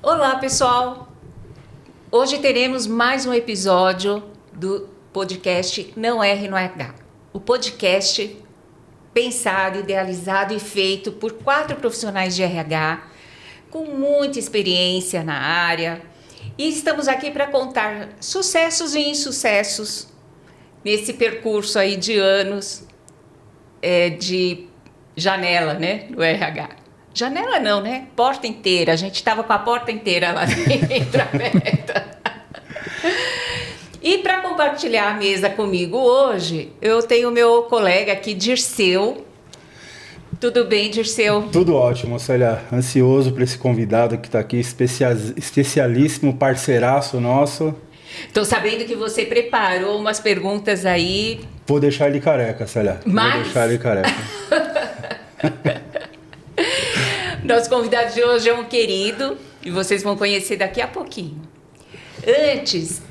Olá, pessoal! Hoje teremos mais um episódio do podcast Não Erre no RH. O podcast pensado, idealizado e feito por 4 profissionais de RH com muita experiência na área. E estamos aqui para contar sucessos e insucessos nesse percurso aí de anos de janela, né, do RH. Janela não, né? Porta inteira. A gente estava com a porta inteira lá dentro aberta. E para compartilhar a mesa comigo hoje, eu tenho o meu colega aqui, Dirceu. Tudo bem, Dirceu? Tudo ótimo, Célia. Ansioso para esse convidado que está aqui, especialíssimo, parceiraço nosso. Estou sabendo que você preparou umas perguntas aí. Vou deixar ele careca, Célia. Mas... Vou deixar ele careca. Nosso convidado de hoje é um querido e vocês vão conhecer daqui a pouquinho. Antes,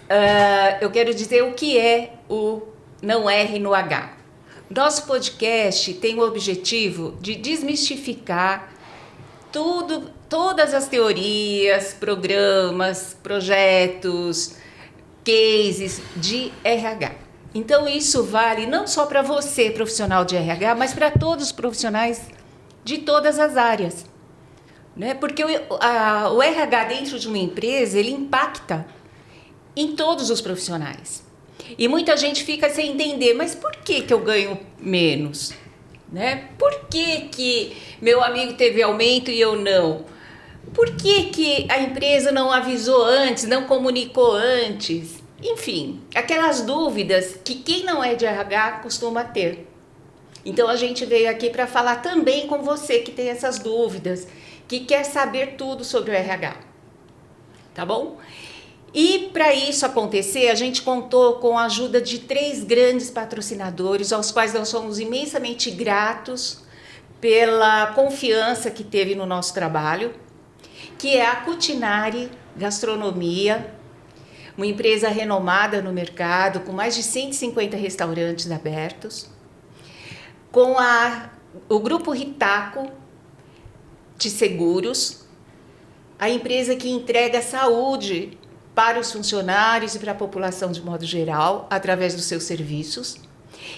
eu quero dizer o que é o Não Erre no H. Nosso podcast tem o objetivo de desmistificar todas as teorias, programas, projetos, cases de RH. Então, isso vale não só para você, profissional de RH, mas para todos os profissionais de todas as áreas. Né? Porque o RH dentro de uma empresa, ele impacta em todos os profissionais. E muita gente fica sem entender, mas por que eu ganho menos? Né? Por que meu amigo teve aumento e eu não? Por que a empresa não avisou antes, não comunicou antes? Enfim, aquelas dúvidas que quem não é de RH costuma ter. Então a gente veio aqui para falar também com você que tem essas dúvidas, que quer saber tudo sobre o RH. Tá bom? E para isso acontecer, a gente contou com a ajuda de 3 grandes patrocinadores, aos quais nós somos imensamente gratos pela confiança que teve no nosso trabalho, que é a Cucinari Gastronomia, uma empresa renomada no mercado, com mais de 150 restaurantes abertos, com o Grupo Ritaco de Seguros, a empresa que entrega saúde para os funcionários e para a população de modo geral, através dos seus serviços,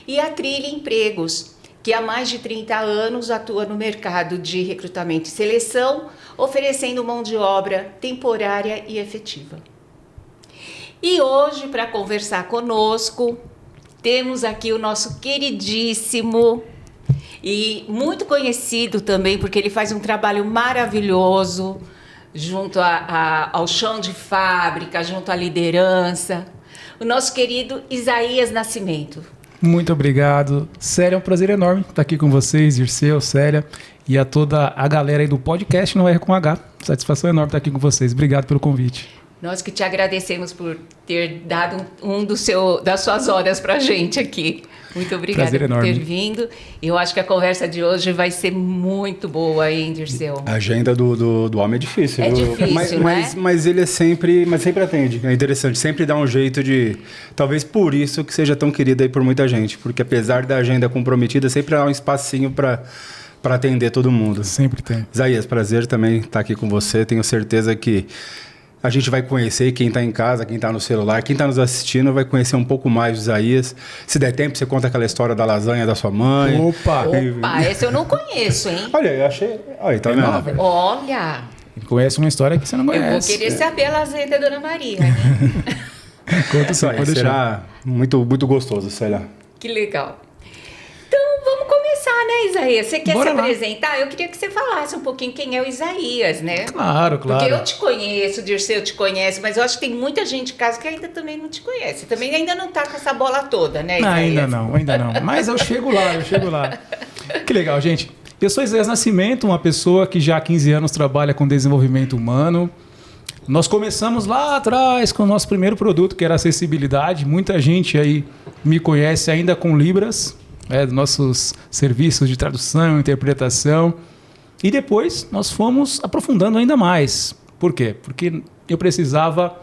e a Trilha Empregos, que há mais de 30 anos atua no mercado de recrutamento e seleção, oferecendo mão de obra temporária e efetiva. E hoje, para conversar conosco, temos aqui o nosso queridíssimo e muito conhecido também, porque ele faz um trabalho maravilhoso junto ao chão de fábrica, junto à liderança, o nosso querido Isaías Nascimento. Muito obrigado. Célia, é um prazer enorme estar aqui com vocês, Dirceu, Célia, e a toda a galera aí do podcast Não Erre com H. Satisfação enorme estar aqui com vocês. Obrigado pelo convite. Nós que te agradecemos por ter dado das suas horas para a gente aqui. Muito obrigada por ter vindo. Eu acho que a conversa de hoje vai ser muito boa, hein, Dirceu? A agenda do homem é difícil. É difícil, mas ele sempre atende. É interessante, sempre dá um jeito de... Talvez por isso que seja tão querido aí por muita gente. Porque apesar da agenda comprometida, sempre há um espacinho para atender todo mundo. Sempre tem. Isaías, prazer também estar aqui com você. Tenho certeza que a gente vai conhecer quem está em casa, quem está no celular, quem está nos assistindo vai conhecer um pouco mais do Isaías. Se der tempo, você conta aquela história da lasanha da sua mãe. Opa, essa eu não conheço, hein? Olha, eu achei... Olha, tá vendo? Olha! Conhece uma história que você não conhece. Eu vou querer saber a lasanha da Dona Maria, né? Conta isso aí, será muito, muito gostoso, Célia. Que legal. Então, vamos começar, né, Isaías? Você quer Bora se lá. apresentar? Eu queria que você falasse um pouquinho quem é o Isaías, né? Claro. Porque eu te conheço, o Dirceu te conhece, mas eu acho que tem muita gente em casa que ainda também não te conhece. Também ainda não tá com essa bola toda, né, Isaías? Ainda não. Mas eu chego lá. Que legal, gente. Eu sou Isaías Nascimento, uma pessoa que já há 15 anos trabalha com desenvolvimento humano. Nós começamos lá atrás com o nosso primeiro produto, que era acessibilidade. Muita gente aí me conhece ainda com Libras, dos nossos serviços de tradução, interpretação. E depois nós fomos aprofundando ainda mais. Por quê? Porque eu precisava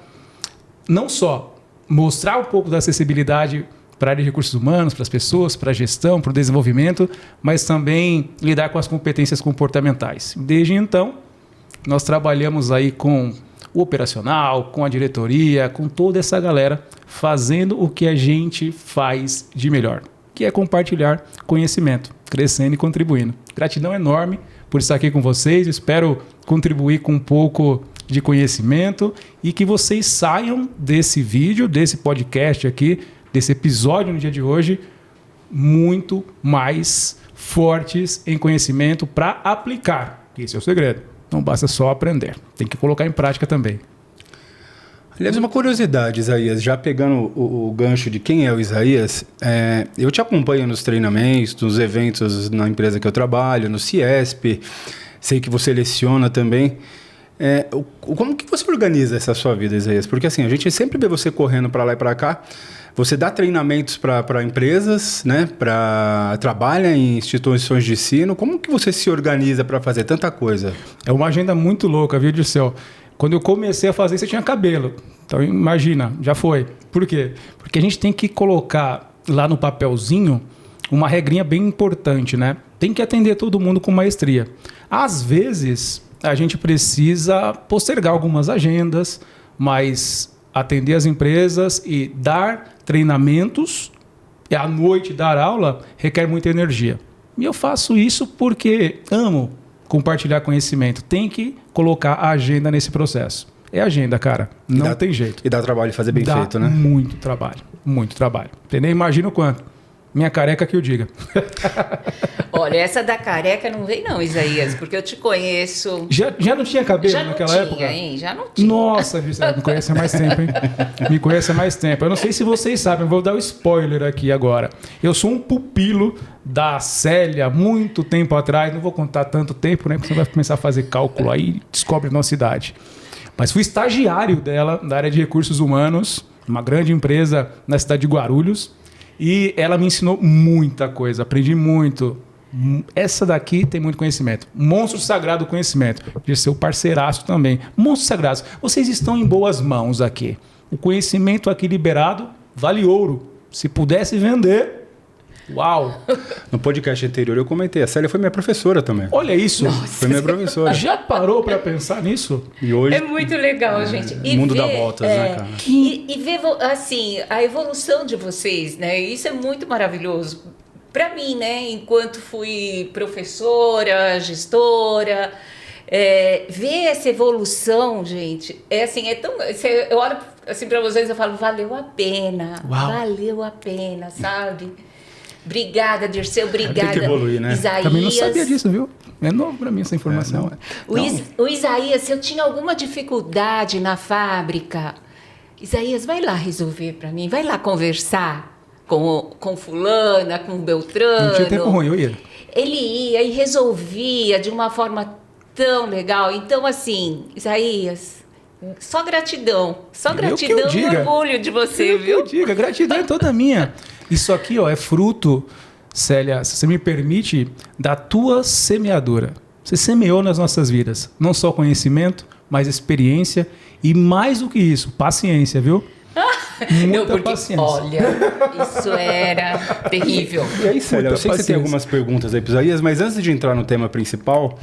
não só mostrar um pouco da acessibilidade para a área de recursos humanos, para as pessoas, para a gestão, para o desenvolvimento, mas também lidar com as competências comportamentais. Desde então, nós trabalhamos aí com o operacional, com a diretoria, com toda essa galera, fazendo o que a gente faz de melhor, que é compartilhar conhecimento, crescendo e contribuindo. Gratidão enorme por estar aqui com vocês, espero contribuir com um pouco de conhecimento e que vocês saiam desse vídeo, desse podcast aqui, desse episódio no dia de hoje, muito mais fortes em conhecimento para aplicar. Esse é o segredo. Não basta só aprender, tem que colocar em prática também. Aliás, uma curiosidade, Isaías, já pegando o gancho de quem é o Isaías, eu te acompanho nos treinamentos, nos eventos na empresa que eu trabalho, no Ciesp, sei que você leciona também. Como que você organiza essa sua vida, Isaías? Porque assim, a gente sempre vê você correndo para lá e para cá, você dá treinamentos para empresas, né? Trabalha em instituições de ensino. Como que você se organiza para fazer tanta coisa? É uma agenda muito louca, viu, Dirceu? Quando eu comecei a fazer, você tinha cabelo. Então, imagina, já foi. Por quê? Porque a gente tem que colocar lá no papelzinho uma regrinha bem importante, né? Tem que atender todo mundo com maestria. Às vezes, a gente precisa postergar algumas agendas, mas atender as empresas e dar treinamentos e à noite dar aula requer muita energia. E eu faço isso porque amo compartilhar conhecimento. Tem que colocar a agenda nesse processo. É agenda, cara. Não tem jeito. E dá trabalho fazer bem feito, né? Muito trabalho. Muito trabalho. Entendeu? Imagina o quanto. Minha careca que eu diga. Olha, essa da careca não vem não, Isaías, porque eu te conheço... Já não tinha cabelo naquela época? Hein? Já não tinha. Nossa, me conhece há mais tempo, hein? Me conhece há mais tempo. Eu não sei se vocês sabem, eu vou dar um spoiler aqui agora. Eu sou um pupilo da Célia, muito tempo atrás. Não vou contar tanto tempo, né? Porque você vai começar a fazer cálculo aí e descobre a nossa idade. Mas fui estagiário dela, da área de recursos humanos, uma grande empresa na cidade de Guarulhos. E ela me ensinou muita coisa, aprendi muito. Essa daqui tem muito conhecimento. Monstro Sagrado do Conhecimento. De seu parceiraço também. Monstros Sagrados, vocês estão em boas mãos aqui. O conhecimento aqui liberado vale ouro. Se pudesse vender... Uau! No podcast anterior eu comentei, a Célia foi minha professora também. Olha isso! Nossa. Foi minha professora. Já parou para pensar nisso? E hoje, É muito legal, gente. O mundo dá voltas, né, cara? E ver, assim, a evolução de vocês, né? Isso é muito maravilhoso. Para mim, né? Enquanto fui professora, gestora... ver essa evolução, gente, assim, é tão... Eu olho assim para vocês e falo, valeu a pena. Uau. Valeu a pena, sabe? Obrigada, Dirceu, obrigada. Tem que evoluir, né? Isaías. Também não sabia disso, viu? É novo para mim essa informação. O Isaías, se eu tinha alguma dificuldade na fábrica, Isaías, vai lá resolver para mim, vai lá conversar com fulana, com Beltrano. Não tinha tempo ruim, eu ia. Ele ia e resolvia de uma forma tão legal. Então, assim, Isaías, só gratidão. Só gratidão e orgulho de você, viu? Eu diga, gratidão é toda minha. Isso aqui, ó, é fruto, Célia, se você me permite, da tua semeadura. Você semeou nas nossas vidas, não só conhecimento, mas experiência e mais do que isso, paciência, viu? Muita paciência. Olha, isso era terrível. E aí, Célia, eu sei que você tem algumas perguntas aí para Isaías, mas antes de entrar no tema principal,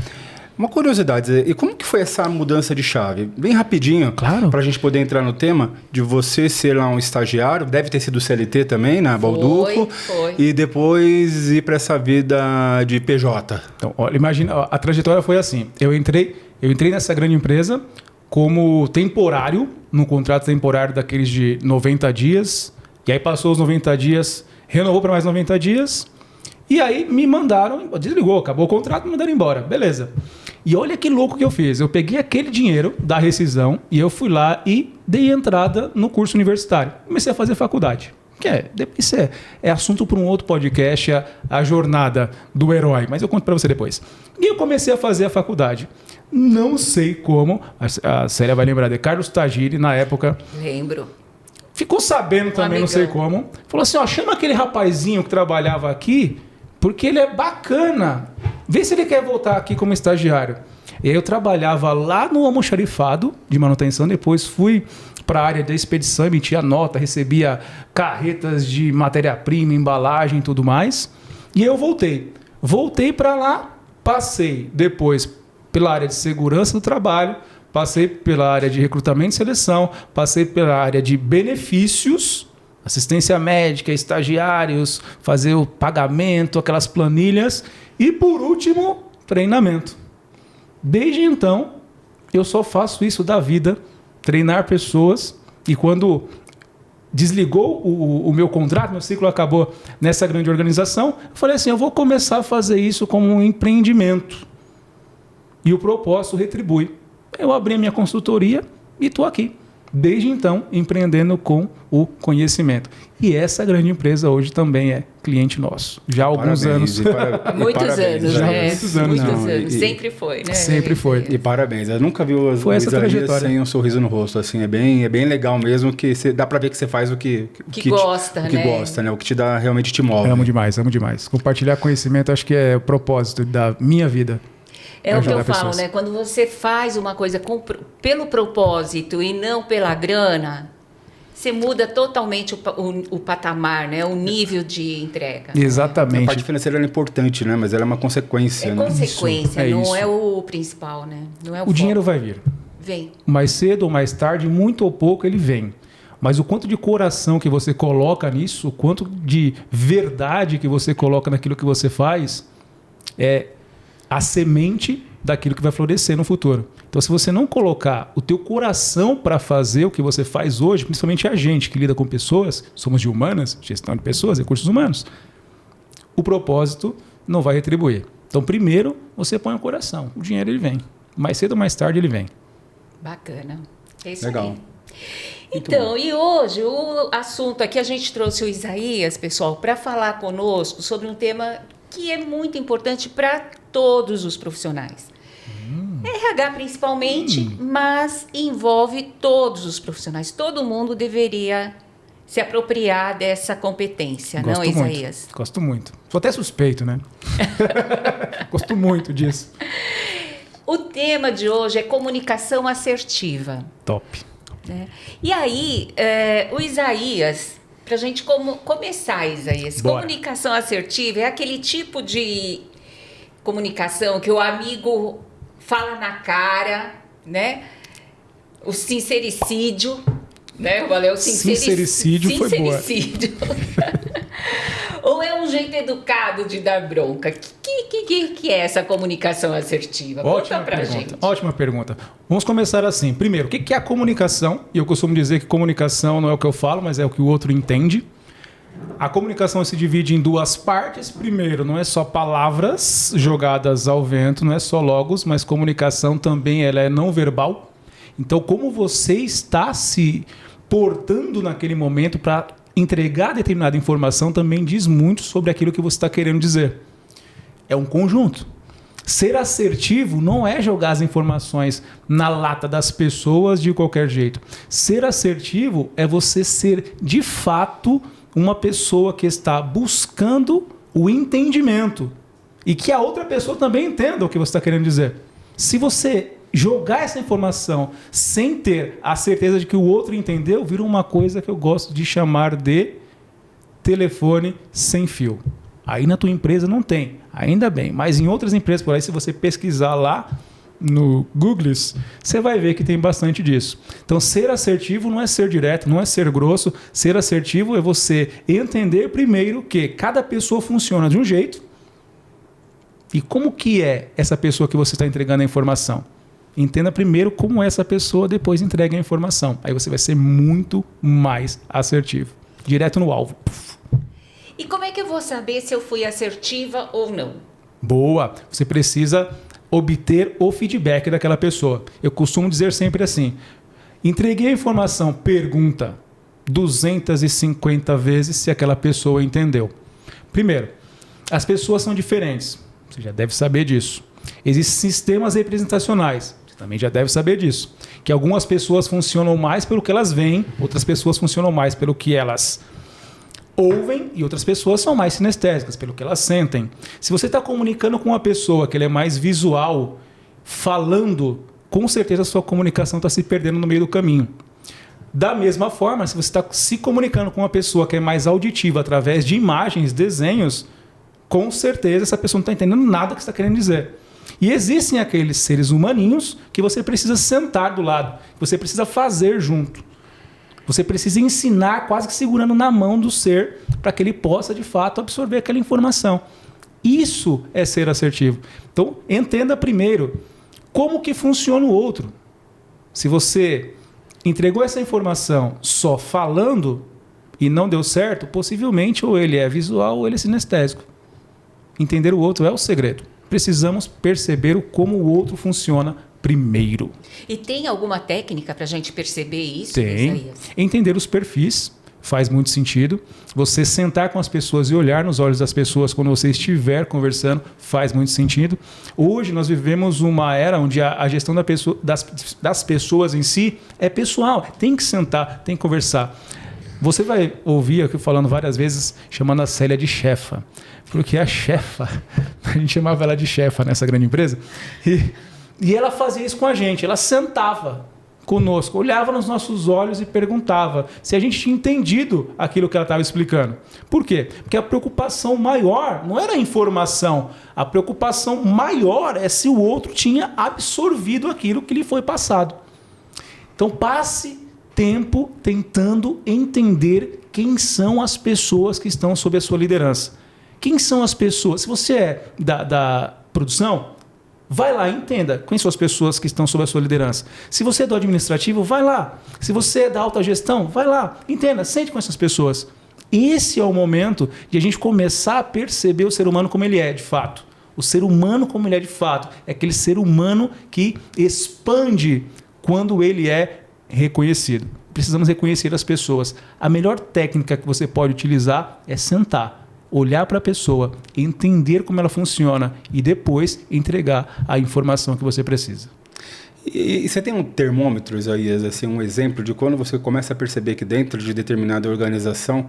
uma curiosidade, e como que foi essa mudança de chave? Bem rapidinho, claro, para a gente poder entrar no tema de você ser lá um estagiário, deve ter sido CLT também, na Balduco, foi. E depois ir para essa vida de PJ. Então, olha, imagina, a trajetória foi assim, eu entrei nessa grande empresa como temporário, num contrato temporário daqueles de 90 dias, e aí passou os 90 dias, renovou para mais 90 dias, e aí me mandaram, desligou, acabou o contrato, me mandaram embora, beleza. E olha que louco que eu fiz, eu peguei aquele dinheiro da rescisão e eu fui lá e dei entrada no curso universitário, comecei a fazer faculdade. Isso é assunto para um outro podcast, a jornada do herói, mas eu conto para você depois. E eu comecei a fazer a faculdade. Não sei como, a Célia vai lembrar de Carlos Tagiri, na época. Lembro. Ficou sabendo também, não sei como. Falou assim, ó, chama aquele rapazinho que trabalhava aqui, porque ele é bacana. Vê se ele quer voltar aqui como estagiário. E aí eu trabalhava lá no almoxarifado de manutenção, depois fui para a área da expedição, emitia nota, recebia carretas de matéria-prima, embalagem e tudo mais. E eu voltei. Voltei para lá, passei depois pela área de segurança do trabalho, passei pela área de recrutamento e seleção, passei pela área de benefícios, assistência médica, estagiários, fazer o pagamento, aquelas planilhas e, por último, treinamento. Desde então, eu só faço isso da vida, treinar pessoas. E quando desligou o meu contrato, meu ciclo acabou nessa grande organização, eu falei assim, eu vou começar a fazer isso como um empreendimento. E o propósito retribui. Eu abri a minha consultoria e estou aqui. Desde então, empreendendo com o conhecimento. E essa grande empresa hoje também é cliente nosso. Já há alguns anos. Muitos anos, né? Muitos anos. Muitos anos. Sempre foi, né? Sempre foi. E parabéns. Eu nunca vi o Foi essa trajetória sem um sorriso no rosto. Assim, é bem legal mesmo, que dá pra ver que você faz o que gosta, né? O que gosta, né? O que te dá, realmente te move. Amo demais, amo demais. Compartilhar conhecimento, acho que é o propósito da minha vida. É o que eu falo, pessoas. né? Quando você faz uma coisa pelo propósito e não pela grana, você muda totalmente o patamar, né? O nível de entrega. Exatamente. A parte financeira é importante, né? Mas ela é uma consequência. É né? consequência, Isso, não isso. é o principal, né? Não é o O dinheiro foco. vai vir. Vem. Mais cedo ou mais tarde, muito ou pouco, ele vem. Mas o quanto de coração que você coloca nisso, o quanto de verdade que você coloca naquilo que você faz, é a semente daquilo que vai florescer no futuro. Então, se você não colocar o teu coração para fazer o que você faz hoje, principalmente a gente que lida com pessoas, somos de humanas, gestão de pessoas, recursos humanos, o propósito não vai retribuir. Então, primeiro, você põe o coração. O dinheiro, ele vem. Mais cedo ou mais tarde, ele vem. Bacana. É isso Legal. aí. Então, e hoje o assunto aqui, a gente trouxe o Isaías, pessoal, para falar conosco sobre um tema que é muito importante para todos os profissionais. RH principalmente, mas envolve todos os profissionais. Todo mundo deveria se apropriar dessa competência, não, Isaías? Gosto muito. Sou até suspeito, né? Gosto muito disso. O tema de hoje é comunicação assertiva. Top. Né? E aí, o Isaías, para a gente começar, Isaías, Bora. Comunicação assertiva é aquele tipo de comunicação que o amigo fala na cara, né? O sincericídio, né? Valeu, Sincericídio foi boa. Ou é um jeito educado de dar bronca? Que é essa comunicação assertiva? Conta pra gente. Ótima pergunta. Vamos começar assim. Primeiro, o que é a comunicação? E eu costumo dizer que comunicação não é o que eu falo, mas é o que o outro entende. A comunicação se divide em duas partes. Primeiro, não é só palavras jogadas ao vento, não é só logos, mas comunicação também ela é não verbal. Então, como você está se portando naquele momento para entregar determinada informação também diz muito sobre aquilo que você está querendo dizer. É um conjunto. Ser assertivo não é jogar as informações na lata das pessoas de qualquer jeito. Ser assertivo é você ser, de fato, uma pessoa que está buscando o entendimento e que a outra pessoa também entenda o que você está querendo dizer. Se você jogar essa informação sem ter a certeza de que o outro entendeu, vira uma coisa que eu gosto de chamar de telefone sem fio. Aí na tua empresa não tem, ainda bem. Mas em outras empresas por aí, se você pesquisar lá no Google, você vai ver que tem bastante disso. Então, ser assertivo não é ser direto, não é ser grosso. Ser assertivo é você entender primeiro que cada pessoa funciona de um jeito. E como que é essa pessoa que você está entregando a informação? Entenda primeiro como essa pessoa depois entrega a informação. Aí você vai ser muito mais assertivo. Direto no alvo. E como é que eu vou saber se eu fui assertiva ou não? Boa! Você precisa obter o feedback daquela pessoa. Eu costumo dizer sempre assim: entreguei a informação, pergunta 250 vezes se aquela pessoa entendeu. Primeiro, as pessoas são diferentes. Você já deve saber disso. Existem sistemas representacionais. Você também já deve saber disso. Que algumas pessoas funcionam mais pelo que elas veem, outras pessoas funcionam mais pelo que elas ouvem e outras pessoas são mais sinestésicas, pelo que elas sentem. Se você está comunicando com uma pessoa que ela é mais visual, falando, com certeza a sua comunicação está se perdendo no meio do caminho. Da mesma forma, se você está se comunicando com uma pessoa que é mais auditiva através de imagens, desenhos, com certeza essa pessoa não está entendendo nada que você está querendo dizer. E existem aqueles seres humaninhos que você precisa sentar do lado, que você precisa fazer junto. Você precisa ensinar quase que segurando na mão do ser para que ele possa, de fato, absorver aquela informação. Isso é ser assertivo. Então, entenda primeiro como que funciona o outro. Se você entregou essa informação só falando e não deu certo, possivelmente ou ele é visual ou ele é sinestésico. Entender o outro é o segredo. Precisamos perceber como o outro funciona primeiro. E tem alguma técnica para a gente perceber isso, Tem. Isaías? Entender os perfis faz muito sentido. Você sentar com as pessoas e olhar nos olhos das pessoas quando você estiver conversando faz muito sentido. Hoje nós vivemos uma era onde a gestão das pessoas em si é pessoal. Tem que sentar, tem que conversar. Você vai ouvir aqui falando várias vezes, chamando a Célia de chefa. Porque a chefa, a gente chamava ela de chefa nessa grande empresa, e ela fazia isso com a gente. Ela sentava conosco, olhava nos nossos olhos e perguntava se a gente tinha entendido aquilo que ela estava explicando. Por quê? Porque a preocupação maior não era a informação. A preocupação maior é se o outro tinha absorvido aquilo que lhe foi passado. Então passe tempo tentando entender quem são as pessoas que estão sob a sua liderança. Quem são as pessoas? Se você é da produção, vai lá, entenda quem são as pessoas que estão sob a sua liderança. Se você é do administrativo, vai lá. Se você é da alta gestão, vai lá, entenda, sente com essas pessoas. Esse é o momento de a gente começar a perceber o ser humano como ele é, de fato. O ser humano como ele é, de fato. É aquele ser humano que expande quando ele é reconhecido. Precisamos reconhecer as pessoas. A melhor técnica que você pode utilizar é sentar, olhar para a pessoa, entender como ela funciona e depois entregar a informação que você precisa. E você tem um termômetro, Isaías, assim, um exemplo de quando você começa a perceber que dentro de determinada organização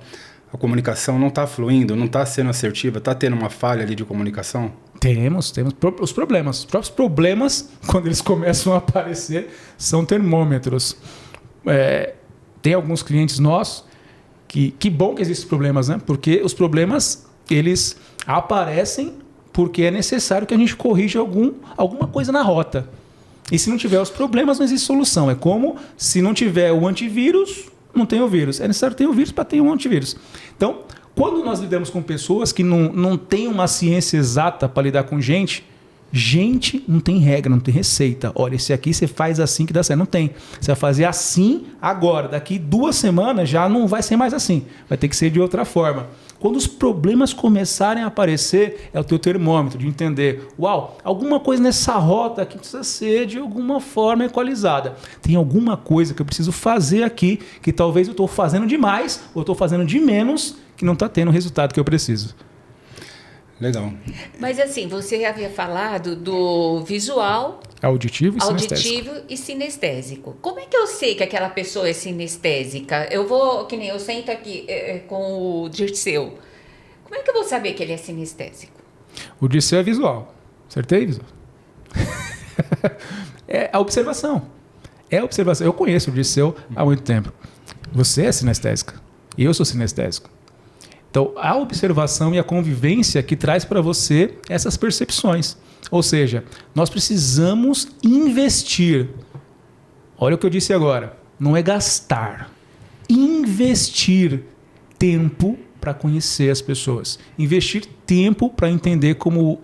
a comunicação não está fluindo, não está sendo assertiva, está tendo uma falha ali de comunicação? Temos os problemas. Os próprios problemas, quando eles começam a aparecer, são termômetros. Tem alguns clientes nossos que bom que existem problemas, né? Porque os problemas, eles aparecem porque é necessário que a gente corrija alguma coisa na rota. E se não tiver os problemas, não existe solução. É como se não tiver o antivírus, não tem o vírus. É necessário ter o vírus para ter um antivírus. Então, quando nós lidamos com pessoas que não têm uma ciência exata para lidar com gente não tem regra, não tem receita. Olha, esse aqui você faz assim que dá certo. Não tem. Você vai fazer assim agora. Daqui 2 semanas já não vai ser mais assim. Vai ter que ser de outra forma. Quando os problemas começarem a aparecer, é o teu termômetro de entender. Uau, alguma coisa nessa rota aqui precisa ser de alguma forma equalizada. Tem alguma coisa que eu preciso fazer aqui que talvez eu estou fazendo demais ou estou fazendo de menos que não está tendo o resultado que eu preciso. Legal. Mas assim, você havia falado do visual, auditivo e sinestésico. Como é que eu sei que aquela pessoa é sinestésica? Eu sento aqui com o Dirceu. Como é que eu vou saber que ele é sinestésico? O Dirceu é visual. Acertei, visual? É a observação. É a observação. Eu conheço o Dirceu há muito tempo. Você é sinestésica. E eu sou sinestésico. Então, a observação e a convivência que traz para você essas percepções. Ou seja, nós precisamos investir. Olha o que eu disse agora. Não é gastar. Investir tempo para conhecer as pessoas. Investir tempo para entender como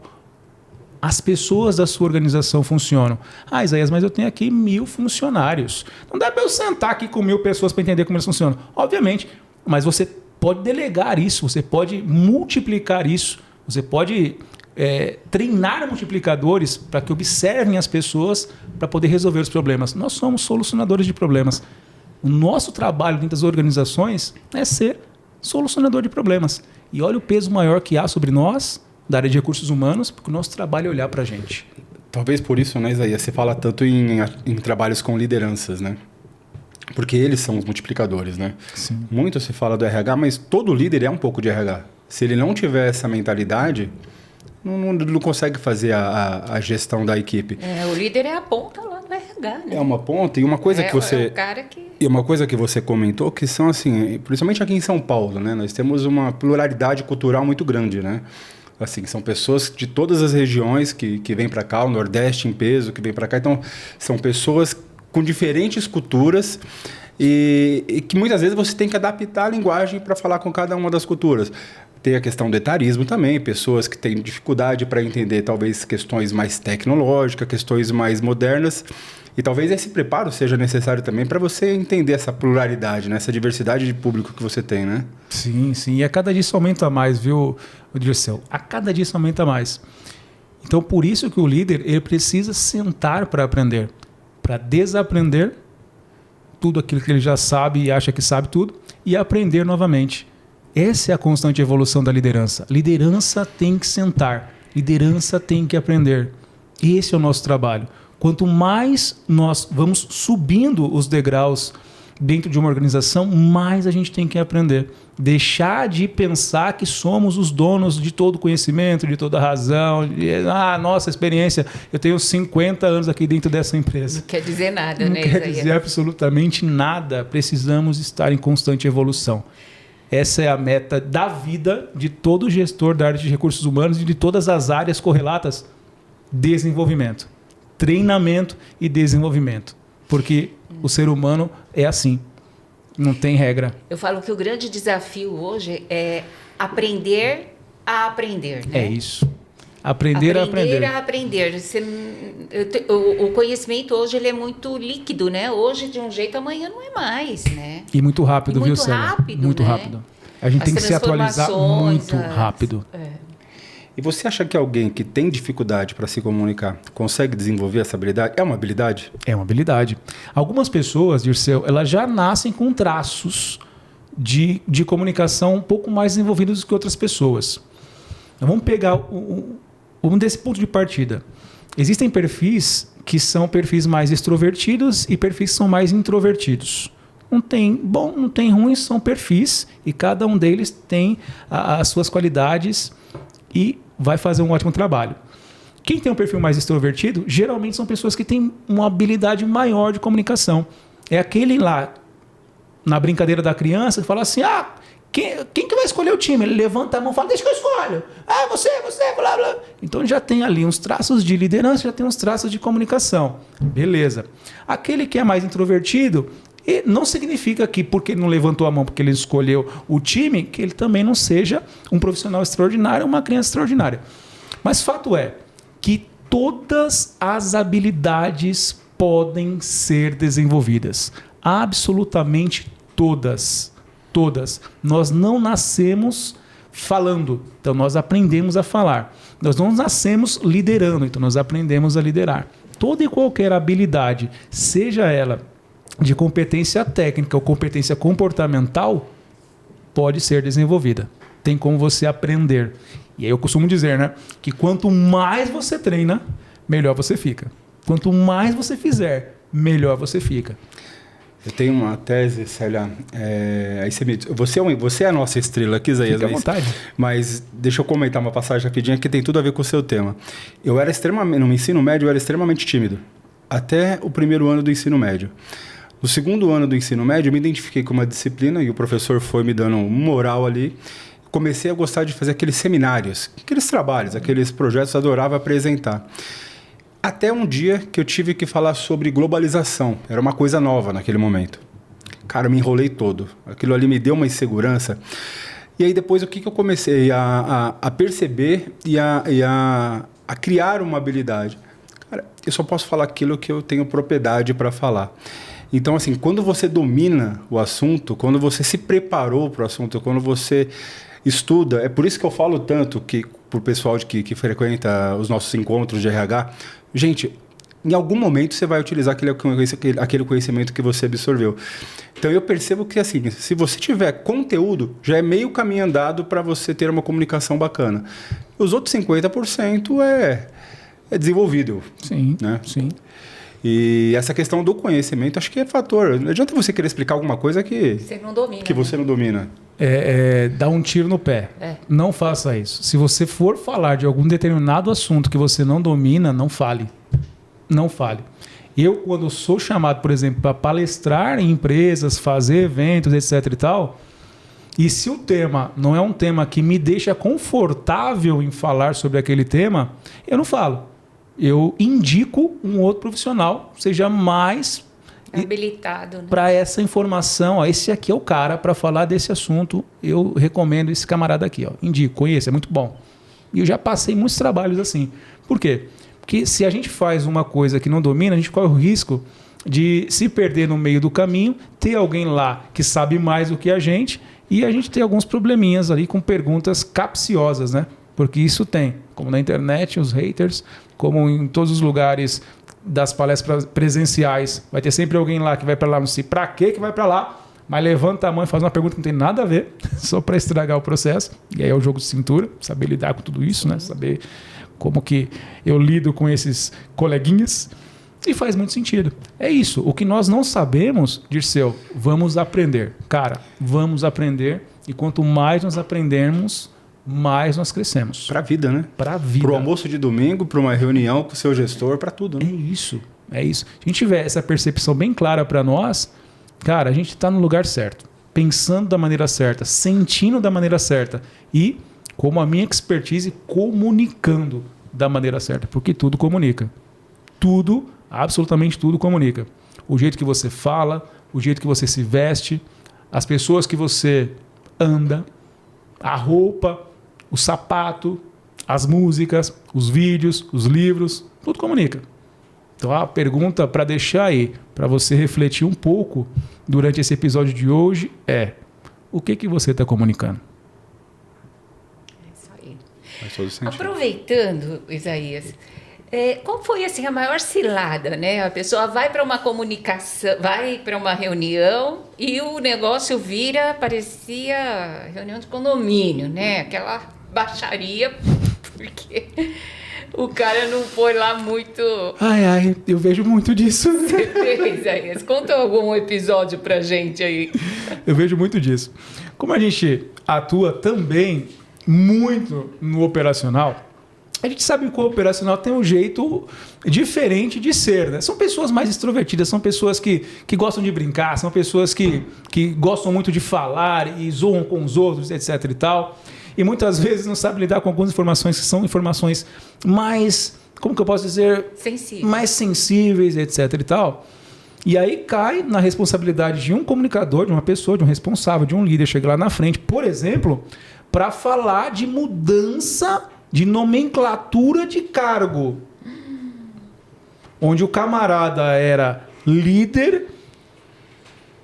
as pessoas da sua organização funcionam. Ah, Isaías, mas eu tenho aqui 1000 funcionários. Não dá para eu sentar aqui com 1000 pessoas para entender como eles funcionam. Obviamente, mas você pode delegar isso, você pode multiplicar isso, você pode treinar multiplicadores para que observem as pessoas para poder resolver os problemas. Nós somos solucionadores de problemas. O nosso trabalho dentro das organizações é ser solucionador de problemas. E olha o peso maior que há sobre nós, da área de recursos humanos, porque o nosso trabalho é olhar para a gente. Talvez por isso, né, Isaías, você fala tanto em trabalhos com lideranças, né? Porque eles são os multiplicadores, né? Sim. Muito se fala do RH, mas todo líder é um pouco de RH. Se ele não tiver essa mentalidade, não consegue fazer a gestão da equipe. O líder é a ponta lá, né? do RH, né? É uma ponta e uma coisa que você... É o cara que... E uma coisa que você comentou, que são assim, principalmente aqui em São Paulo, né? Nós temos uma pluralidade cultural muito grande, né? Assim, são pessoas de todas as regiões que vêm para cá, o Nordeste em peso, que vem para cá. Então, são pessoas com diferentes culturas e que muitas vezes você tem que adaptar a linguagem para falar com cada uma das culturas. Tem a questão do etarismo também, pessoas que têm dificuldade para entender talvez questões mais tecnológicas, questões mais modernas. E talvez esse preparo seja necessário também para você entender essa pluralidade, né? Essa diversidade de público que você tem, né? Sim, sim. E a cada dia isso aumenta mais, viu, Dirceu? A cada dia isso aumenta mais. Então, por isso que o líder ele precisa sentar para aprender, para desaprender tudo aquilo que ele já sabe e acha que sabe tudo e aprender novamente. Essa é a constante evolução da liderança. Liderança tem que sentar, liderança tem que aprender. Esse é o nosso trabalho. Quanto mais nós vamos subindo os degraus dentro de uma organização, mais a gente tem que aprender. Deixar de pensar que somos os donos de todo o conhecimento, de toda a razão. Nossa experiência, eu tenho 50 anos aqui dentro dessa empresa. Não quer dizer nada, Não né? quer dizer absolutamente nada. Precisamos estar em constante evolução. Essa é a meta da vida de todo gestor da área de recursos humanos e de todas as áreas correlatas. Desenvolvimento, treinamento e desenvolvimento. Porque o ser humano é assim. Não tem regra. Eu falo que o grande desafio hoje é aprender a aprender. Né? É isso. Aprender a aprender. A aprender. O conhecimento hoje ele é muito líquido, né? Hoje de um jeito, amanhã não é mais, né? E muito rápido, muito viu, Célia? rápido, muito né? rápido. A gente tem que se atualizar muito rápido. E você acha que alguém que tem dificuldade para se comunicar consegue desenvolver essa habilidade? É uma habilidade? É uma habilidade. Algumas pessoas, Dirceu, elas já nascem com traços de comunicação um pouco mais desenvolvidos do que outras pessoas. Então, vamos pegar vamos desse ponto de partida. Existem perfis que são perfis mais extrovertidos e perfis que são mais introvertidos. Não tem bom, não tem ruim, são perfis e cada um deles tem as suas qualidades e vai fazer um ótimo trabalho. Quem tem um perfil mais extrovertido, geralmente são pessoas que têm uma habilidade maior de comunicação. É aquele lá, na brincadeira da criança, que fala assim, quem que vai escolher o time? Ele levanta a mão e fala, deixa que eu escolho. Você, blá, blá. Então já tem ali uns traços de liderança, já tem uns traços de comunicação. Beleza. Aquele que é mais introvertido, e não significa que porque ele não levantou a mão, porque ele escolheu o time, que ele também não seja um profissional extraordinário, uma criança extraordinária. Mas fato é que todas as habilidades podem ser desenvolvidas. Absolutamente todas. Todas. Nós não nascemos falando, então nós aprendemos a falar. Nós não nascemos liderando, então nós aprendemos a liderar. Toda e qualquer habilidade, seja ela de competência técnica ou competência comportamental, pode ser desenvolvida. Tem como você aprender. E aí eu costumo dizer, né, que quanto mais você treina, melhor você fica. Quanto mais você fizer, melhor você fica. Eu tenho uma tese, Célia. Aí você é a nossa estrela aqui, Isaías. Fique à vontade. Mas deixa eu comentar uma passagem rapidinha que tem tudo a ver com o seu tema. No ensino médio, eu era extremamente tímido. Até o primeiro ano do ensino médio. No segundo ano do ensino médio, eu me identifiquei com uma disciplina e o professor foi me dando moral ali. Comecei a gostar de fazer aqueles seminários, aqueles trabalhos, aqueles projetos, adorava apresentar. Até um dia que eu tive que falar sobre globalização. Era uma coisa nova naquele momento. Cara, eu me enrolei todo. Aquilo ali me deu uma insegurança. E aí depois o que eu comecei a perceber e a criar uma habilidade? Cara, eu só posso falar aquilo que eu tenho propriedade para falar. Então, assim, quando você domina o assunto, quando você se preparou para o assunto, quando você estuda, é por isso que eu falo tanto que para o pessoal que frequenta os nossos encontros de RH, gente, em algum momento você vai utilizar aquele conhecimento que você absorveu. Então, eu percebo que, assim, se você tiver conteúdo, já é meio caminho andado para você ter uma comunicação bacana. Os outros 50% é desenvolvível. Sim, né? Sim. E essa questão do conhecimento, acho que é fator. Não adianta você querer explicar alguma coisa que você não domina. Que você não domina. Dá um tiro no pé. Não faça isso. Se você for falar de algum determinado assunto que você não domina, não fale. Não fale. Eu, quando sou chamado, por exemplo, para palestrar em empresas, fazer eventos, etc. e tal, e se o tema não é um tema que me deixa confortável em falar sobre aquele tema, eu não falo. Eu indico um outro profissional, seja mais habilitado, né? Para essa informação. Ó, esse aqui é o cara para falar desse assunto. Eu recomendo esse camarada aqui. Ó. Indico, conheço, é muito bom. E eu já passei muitos trabalhos assim. Por quê? Porque se a gente faz uma coisa que não domina, a gente corre o risco de se perder no meio do caminho, ter alguém lá que sabe mais do que a gente e a gente ter alguns probleminhas ali com perguntas capciosas, né? Porque isso tem, como na internet, os haters, como em todos os lugares das palestras presenciais, vai ter sempre alguém lá que vai para lá, não sei para que vai para lá, mas levanta a mão e faz uma pergunta que não tem nada a ver, só para estragar o processo. E aí é o jogo de cintura, saber lidar com tudo isso, né? Saber como que eu lido com esses coleguinhas. E faz muito sentido. É isso. O que nós não sabemos, Dirceu, vamos aprender. Cara, vamos aprender. E quanto mais nós aprendermos, mais nós crescemos. Para a vida, né? Para a vida. Para o almoço de domingo, para uma reunião com o seu gestor, para tudo, né? É isso. É isso. Se a gente tiver essa percepção bem clara para nós, cara, a gente está no lugar certo. Pensando da maneira certa, sentindo da maneira certa. E, como a minha expertise, comunicando da maneira certa. Porque tudo comunica. Tudo, absolutamente tudo comunica. O jeito que você fala, o jeito que você se veste, as pessoas que você anda, a roupa, o sapato, as músicas, os vídeos, os livros, tudo comunica. Então a pergunta para deixar aí, para você refletir um pouco durante esse episódio de hoje é: o que você está comunicando? É isso aí. Faz todo sentido. Aproveitando, Isaías, qual foi assim a maior cilada, né? A pessoa vai para uma comunicação, vai para uma reunião e o negócio vira, parecia reunião de condomínio, né? Aquela baixaria, porque o cara não foi lá muito. Ai, eu vejo muito disso. Você vê, Isaías? Conta algum episódio pra gente aí. Eu vejo muito disso. Como a gente atua também muito no operacional, a gente sabe que o operacional tem um jeito diferente de ser, né? São pessoas mais extrovertidas, são pessoas que gostam de brincar, são pessoas que gostam muito de falar e zoam com os outros, etc e tal. E muitas vezes não sabem lidar com algumas informações que são informações mais, como que eu posso dizer? Sensíveis. Mais sensíveis, etc e tal. E aí cai na responsabilidade de um comunicador, de uma pessoa, de um responsável, de um líder, chegar lá na frente, por exemplo, para falar de mudança de nomenclatura de cargo. Onde o camarada era líder,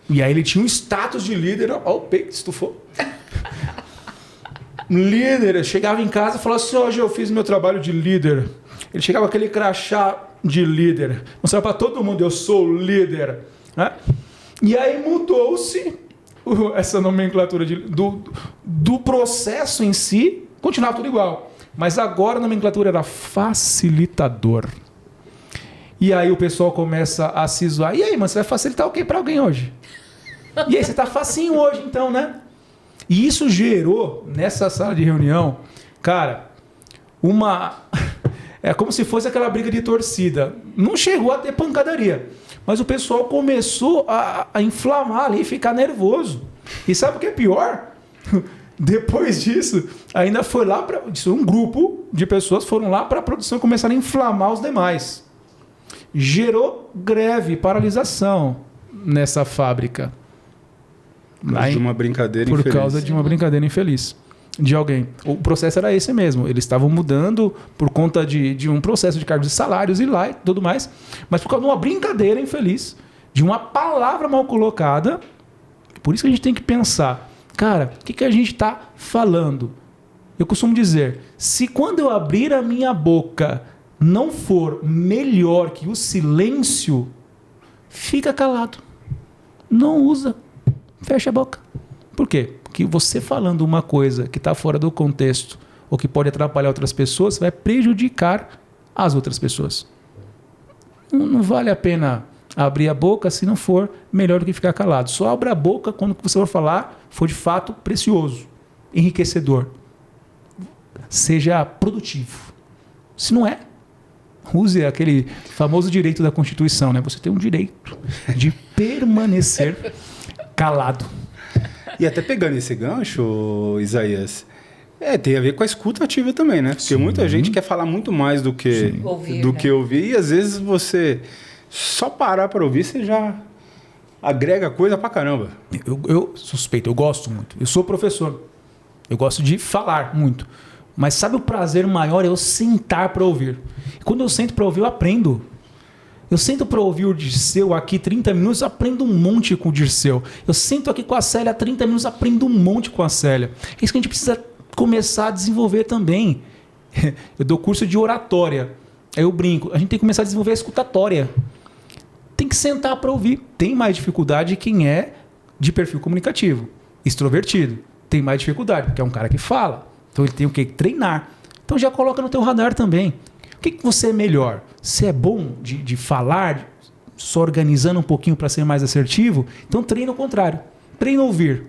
e aí ele tinha um status de líder, ó o peito estufou. Líder, chegava em casa e falava assim: hoje eu fiz meu trabalho de líder. Ele chegava com aquele crachá de líder, mostrava para todo mundo: eu sou líder, né? E aí mudou-se essa nomenclatura do processo em si, continuava tudo igual, mas agora a nomenclatura era facilitador. E aí o pessoal começa a se zoar: e aí, mano, você vai facilitar o quê para alguém hoje? E aí, você tá facinho hoje então, né? E isso gerou, nessa sala de reunião, cara, é como se fosse aquela briga de torcida. Não chegou a ter pancadaria, mas o pessoal começou a inflamar ali, ficar nervoso. E sabe o que é pior? Depois disso, ainda foi lá para... Um grupo de pessoas foram lá para a produção e começaram a inflamar os demais. Gerou greve, paralisação nessa fábrica. Por causa de uma brincadeira infeliz. Por causa de uma brincadeira infeliz de alguém. O processo era esse mesmo. Eles estavam mudando por conta de um processo de cargos e salários e lá e tudo mais. Mas por causa de uma brincadeira infeliz, de uma palavra mal colocada. Por isso que a gente tem que pensar: cara, o que a gente está falando? Eu costumo dizer, se quando eu abrir a minha boca não for melhor que o silêncio, fica calado. Não usa. Fecha a boca. Por quê? Porque você falando uma coisa que está fora do contexto ou que pode atrapalhar outras pessoas vai prejudicar as outras pessoas. Não vale a pena abrir a boca se não for melhor do que ficar calado. Só abra a boca quando o que você for falar for de fato precioso, enriquecedor. Seja produtivo. Se não é, Use aquele famoso direito da Constituição, né? Você tem um direito de permanecer calado. E até pegando esse gancho, Isaías, tem a ver com a escuta ativa também, né? Porque Sim. muita gente quer falar muito mais do que ouvir, e às vezes você só parar para ouvir, você já agrega coisa pra caramba. Eu suspeito, eu gosto muito. Eu sou professor, eu gosto de falar muito. Mas sabe o prazer maior é eu sentar para ouvir. E quando eu sento para ouvir, eu aprendo. Eu sento para ouvir o Dirceu aqui 30 minutos, aprendo um monte com o Dirceu. Eu sento aqui com a Célia 30 minutos, aprendo um monte com a Célia. É isso que a gente precisa começar a desenvolver também. Eu dou curso de oratória. Aí eu brinco. A gente tem que começar a desenvolver a escutatória. Tem que sentar para ouvir. Tem mais dificuldade quem é de perfil comunicativo. Extrovertido. Tem mais dificuldade, porque é um cara que fala. Então ele tem o que? Treinar. Então já coloca no teu radar também. O que você é melhor? Você é bom de falar, só organizando um pouquinho para ser mais assertivo? Então treina o contrário. Treina ouvir.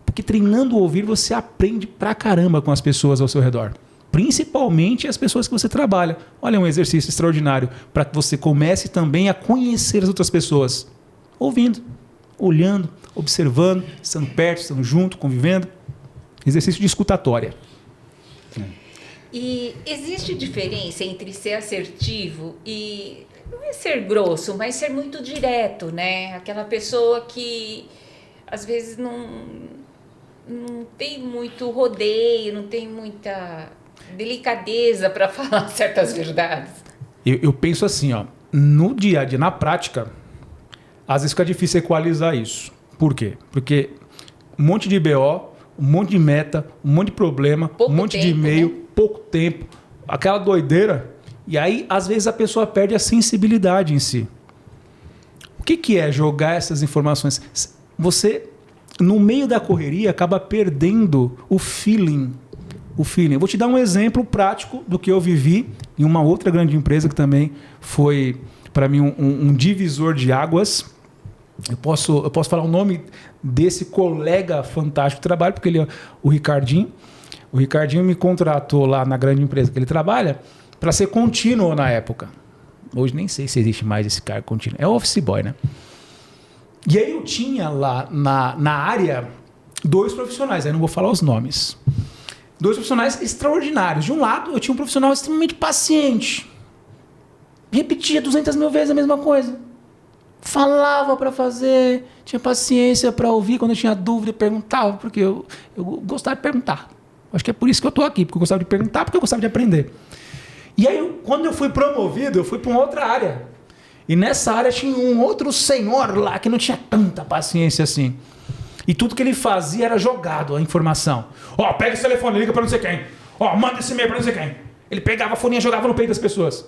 Porque treinando ouvir, você aprende pra caramba com as pessoas ao seu redor. Principalmente as pessoas que você trabalha. Olha, um exercício extraordinário para que você comece também a conhecer as outras pessoas. Ouvindo, olhando, observando, estando perto, estando junto, convivendo. Exercício de escutatória. E existe diferença entre ser assertivo e não é ser grosso, mas ser muito direto, né? Aquela pessoa que às vezes não tem muito rodeio, não tem muita delicadeza para falar certas verdades. Eu penso assim, ó, no dia a dia, na prática, às vezes fica difícil equalizar isso. Por quê? Porque um monte de BO, um monte de meta, um monte de problema, pouco um monte tempo, de e-mail, né? Pouco tempo, aquela doideira. E aí, às vezes, a pessoa perde a sensibilidade em si. O que é jogar essas informações? Você, no meio da correria, acaba perdendo o feeling. Eu vou te dar um exemplo prático do que eu vivi em uma outra grande empresa que também foi, para mim, um divisor de águas. Eu posso falar o nome desse colega fantástico de trabalho, porque ele é o Ricardinho. O Ricardinho me contratou lá na grande empresa que ele trabalha para ser contínuo na época. Hoje nem sei se existe mais esse cargo contínuo. É office boy, né? E aí eu tinha lá na área 2 profissionais, aí não vou falar os nomes. 2 profissionais extraordinários. De um lado, eu tinha um profissional extremamente paciente. Repetia 200 mil vezes a mesma coisa. Falava para fazer, tinha paciência para ouvir. Quando eu tinha dúvida, eu perguntava, porque eu gostava de perguntar. Acho que é por isso que eu estou aqui, porque eu gostava de perguntar, porque eu gostava de aprender. E aí, quando eu fui promovido, eu fui para uma outra área. E nessa área tinha um outro senhor lá que não tinha tanta paciência assim. E tudo que ele fazia era jogado a informação. Ó, pega esse telefone, liga para não sei quem. Ó, manda esse e-mail para não sei quem. Ele pegava a folhinha e jogava no peito das pessoas.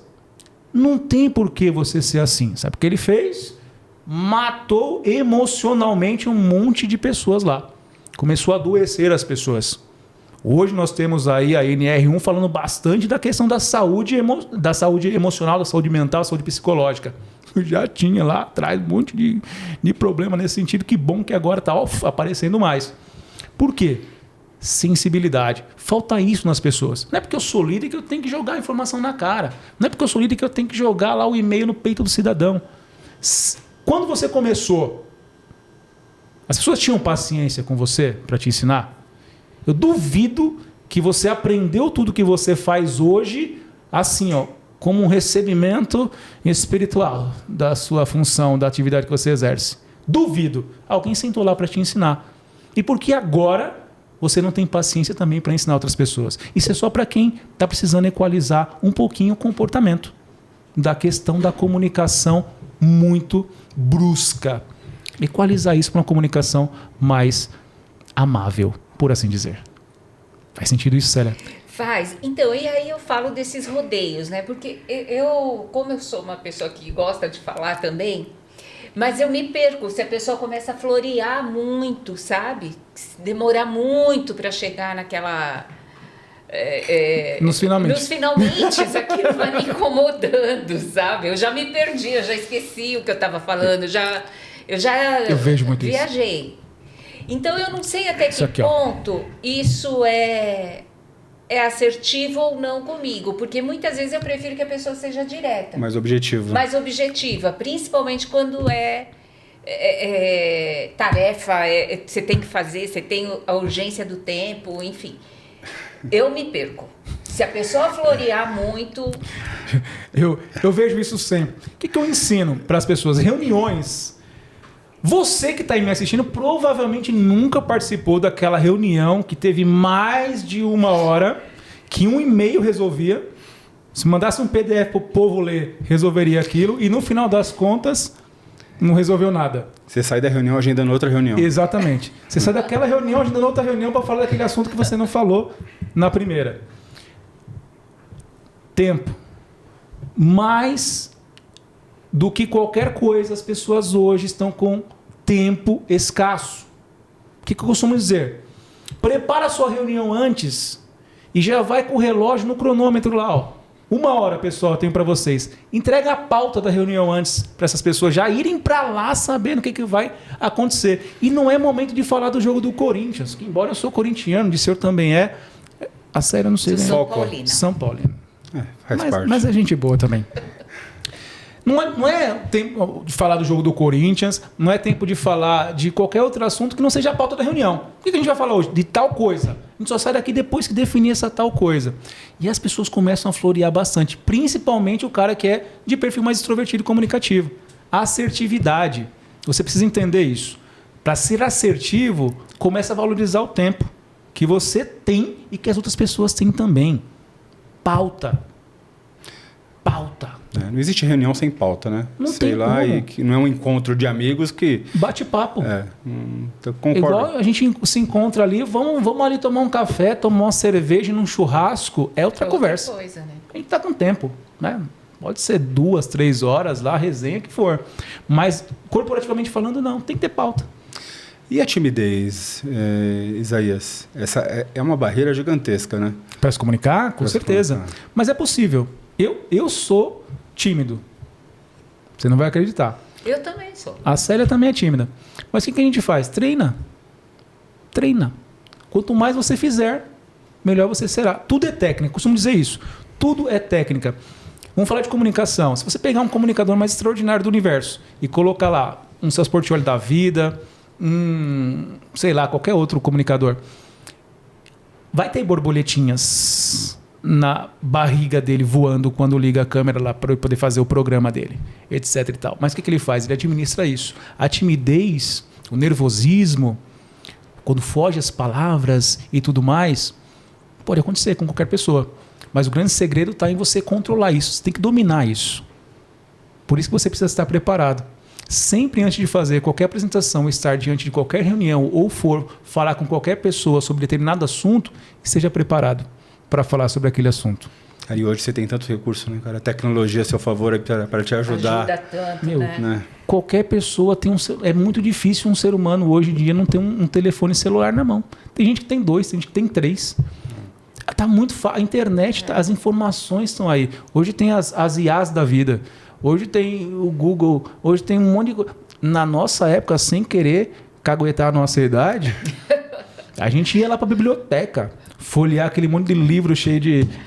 Não tem por que você ser assim. Sabe o que ele fez? Matou emocionalmente um monte de pessoas lá. Começou a adoecer as pessoas. Hoje nós temos aí a NR1 falando bastante da questão da saúde emocional, da saúde mental, da saúde psicológica. Eu já tinha lá atrás um monte de problema nesse sentido. Que bom que agora está aparecendo mais. Por quê? Sensibilidade. Falta isso nas pessoas. Não é porque eu sou líder que eu tenho que jogar a informação na cara. Não é porque eu sou líder que eu tenho que jogar lá o e-mail no peito do cidadão. Quando você começou, as pessoas tinham paciência com você para te ensinar? Eu duvido que você aprendeu tudo que você faz hoje assim, ó, como um recebimento espiritual da sua função, da atividade que você exerce. Duvido. Alguém sentou lá para te ensinar. E por que agora você não tem paciência também para ensinar outras pessoas? Isso é só para quem está precisando equalizar um pouquinho o comportamento da questão da comunicação muito brusca. Equalizar isso para uma comunicação mais amável, por assim dizer. Faz sentido isso, Célia? Faz. Então, e aí eu falo desses rodeios, né? Porque como eu sou uma pessoa que gosta de falar também, mas eu me perco se a pessoa começa a florear muito, sabe? Demorar muito para chegar naquela... Nos finalmente. Nos finalmente, aquilo vai me incomodando, sabe? Eu já me perdi, eu já esqueci o que eu estava falando, eu vejo muito viajei. Então eu não sei até que ponto isso é é assertivo ou não comigo, porque muitas vezes eu prefiro que a pessoa seja direta, Mais objetivo. mais objetiva, principalmente quando tarefa, você tem que fazer, você tem a urgência do tempo, enfim. Eu me perco. Se a pessoa florear muito... Eu vejo isso sempre. O que eu ensino para as pessoas? Reuniões. Você que está aí me assistindo provavelmente nunca participou daquela reunião que teve mais de 1 hora, que um e-mail resolvia. Se mandasse um PDF para o povo ler, resolveria aquilo. E no final das contas, não resolveu nada. Você sai da reunião agendando outra reunião. Exatamente. Você sai daquela reunião agendando outra reunião para falar daquele assunto que você não falou na primeira. Tempo. Mais do que qualquer coisa, as pessoas hoje estão com tempo escasso. O que eu costumo dizer? Prepara a sua reunião antes e já vai com o relógio no cronômetro lá, ó. 1 hora, pessoal, eu tenho para vocês. Entrega a pauta da reunião antes para essas pessoas já irem para lá sabendo o que vai acontecer. E não é momento de falar do jogo do Corinthians, que embora eu sou corintiano, de senhor também é. A sério, eu não sei. Do São Paulino. São Paulino. Faz parte. Mas é gente boa também. Não é tempo de falar do jogo do Corinthians, não é tempo de falar de qualquer outro assunto que não seja a pauta da reunião. O que a gente vai falar hoje? De tal coisa. A gente só sai daqui depois que definir essa tal coisa. E as pessoas começam a florear bastante, principalmente o cara que é de perfil mais extrovertido e comunicativo. Assertividade. Você precisa entender isso. Para ser assertivo, começa a valorizar o tempo que você tem e que as outras pessoas têm também. Pauta. Não existe reunião sem pauta, né? Não Sei tem lá, como. e que não é um encontro de amigos que... Bate-papo. Eu concordo. Igual a gente se encontra ali, vamos ali tomar um café, tomar uma cerveja num churrasco, é outra conversa. Coisa, né? A gente tá com tempo, né? Pode ser 2, 3 horas lá, resenha que for. Mas, corporativamente falando, não. Tem que ter pauta. E a timidez, Isaías? Essa é uma barreira gigantesca, né? Para se comunicar? Com certeza. Mas é possível. Eu sou tímido. Você não vai acreditar. Eu também sou. A Célia também é tímida. Mas o que a gente faz? Treina. Quanto mais você fizer, melhor você será. Tudo é técnica. Costumo dizer isso. Tudo é técnica. Vamos falar de comunicação. Se você pegar um comunicador mais extraordinário do universo e colocar lá um Celso Portiolli da vida, sei lá, qualquer outro comunicador, vai ter borboletinhas na barriga dele voando quando liga a câmera lá para poder fazer o programa dele, etc e tal. Mas o que ele faz? Ele administra isso. A timidez, o nervosismo, quando foge as palavras e tudo mais, pode acontecer com qualquer pessoa. Mas o grande segredo está em você controlar isso. Você tem que dominar isso. Por isso que você precisa estar preparado. Sempre antes de fazer qualquer apresentação, estar diante de qualquer reunião ou for falar com qualquer pessoa sobre determinado assunto, esteja preparado para falar sobre aquele assunto. E hoje você tem tanto recurso, né, cara? A tecnologia a seu favor para te ajudar. Ajuda tanto, né? Qualquer pessoa tem um celular. É muito difícil um ser humano hoje em dia não ter um telefone celular na mão. Tem gente que tem 2, tem gente que tem 3. Tá muito fácil. A internet, as informações estão aí. Hoje tem as IAs da vida. Hoje tem o Google. Hoje tem um monte de coisa. Na nossa época, sem querer caguetar a nossa idade, a gente ia lá para a biblioteca, folhear aquele monte de livro cheio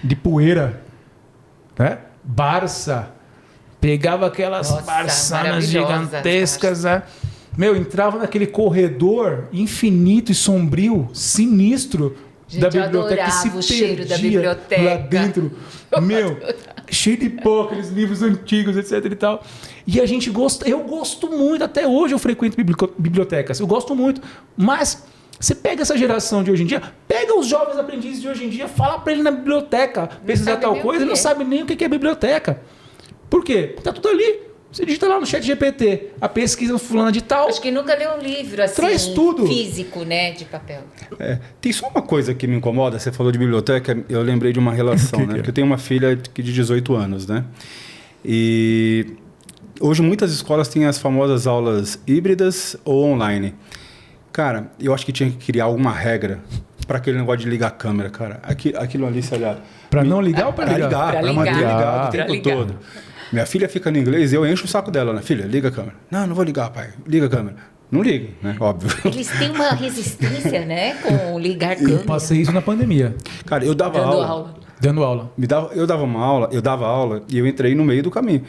de poeira, né? Barça. Pegava aquelas barçanas gigantescas, né? Entrava naquele corredor infinito e sombrio, sinistro, da biblioteca, que se o cheiro da biblioteca lá dentro. Cheio de pó, aqueles livros antigos, etc e tal. E a gente gosta, eu gosto muito, até hoje eu frequento bibliotecas, eu gosto muito, mas você pega essa geração de hoje em dia, pega os jovens aprendizes de hoje em dia, fala para ele na biblioteca, pesquisar tal coisa, ele não sabe nem o que é biblioteca. Por quê? Tá tudo ali. Você digita lá no chat GPT, a pesquisa fulana de tal. Acho que nunca leu um livro assim, traz tudo. Físico, né, de papel. Tem só uma coisa que me incomoda, você falou de biblioteca, eu lembrei de uma relação, né? Porque eu tenho uma filha de 18 anos, né? E hoje muitas escolas têm as famosas aulas híbridas ou online. Cara, eu acho que tinha que criar alguma regra para aquele negócio de ligar a câmera, cara. Aquilo ali, sei lá. Para não ligar ou para ligar? Para manter ligado o tempo todo. Minha filha fica no inglês e eu encho o saco dela, né? Filha, liga a câmera. Não vou ligar, pai. Liga a câmera. não liguem, né? Óbvio. Eles têm uma resistência, né? Com ligar câmera. Eu passei isso na pandemia, Cara, eu dava Dando aula. aula. dando aula. Eu dava aula e eu entrei no meio do caminho.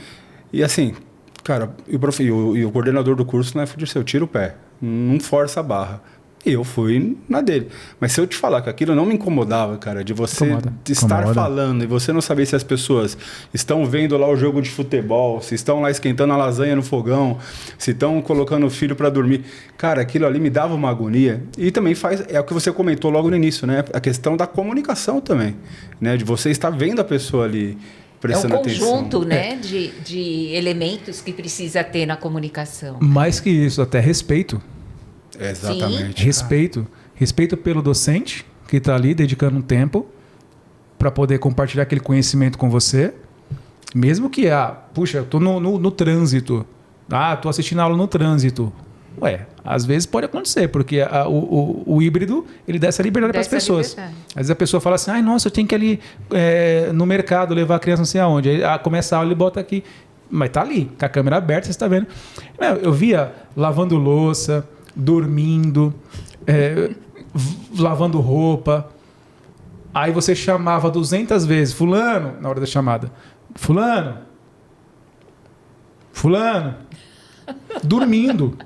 E assim, cara, e o coordenador do curso, né, falou assim, eu tiro o pé, não força a barra. E eu fui na dele. Mas se eu te falar que aquilo não me incomodava, cara, de você estar falando e você não saber se as pessoas estão vendo lá o jogo de futebol, se estão lá esquentando a lasanha no fogão, se estão colocando o filho para dormir. Cara, aquilo ali me dava uma agonia. E também é o que você comentou logo no início, né? A questão da comunicação também, né? De você estar vendo a pessoa ali prestando atenção. É um conjunto, né, de elementos que precisa ter na comunicação. Mais que isso, até respeito. Exatamente. Respeito pelo docente que está ali dedicando um tempo para poder compartilhar aquele conhecimento com você, mesmo que puxa, eu tô no trânsito, tô assistindo a aula no trânsito. Às vezes pode acontecer, porque o híbrido ele dá essa liberdade para as pessoas. Às vezes a pessoa fala assim, nossa, eu tenho que ir ali no mercado levar a criança não sei aonde. Aí começa a aula e bota aqui, mas tá ali, com a câmera aberta, você está vendo. Eu via lavando louça, dormindo, lavando roupa. Aí você chamava 200 vezes, fulano, na hora da chamada, fulano, dormindo,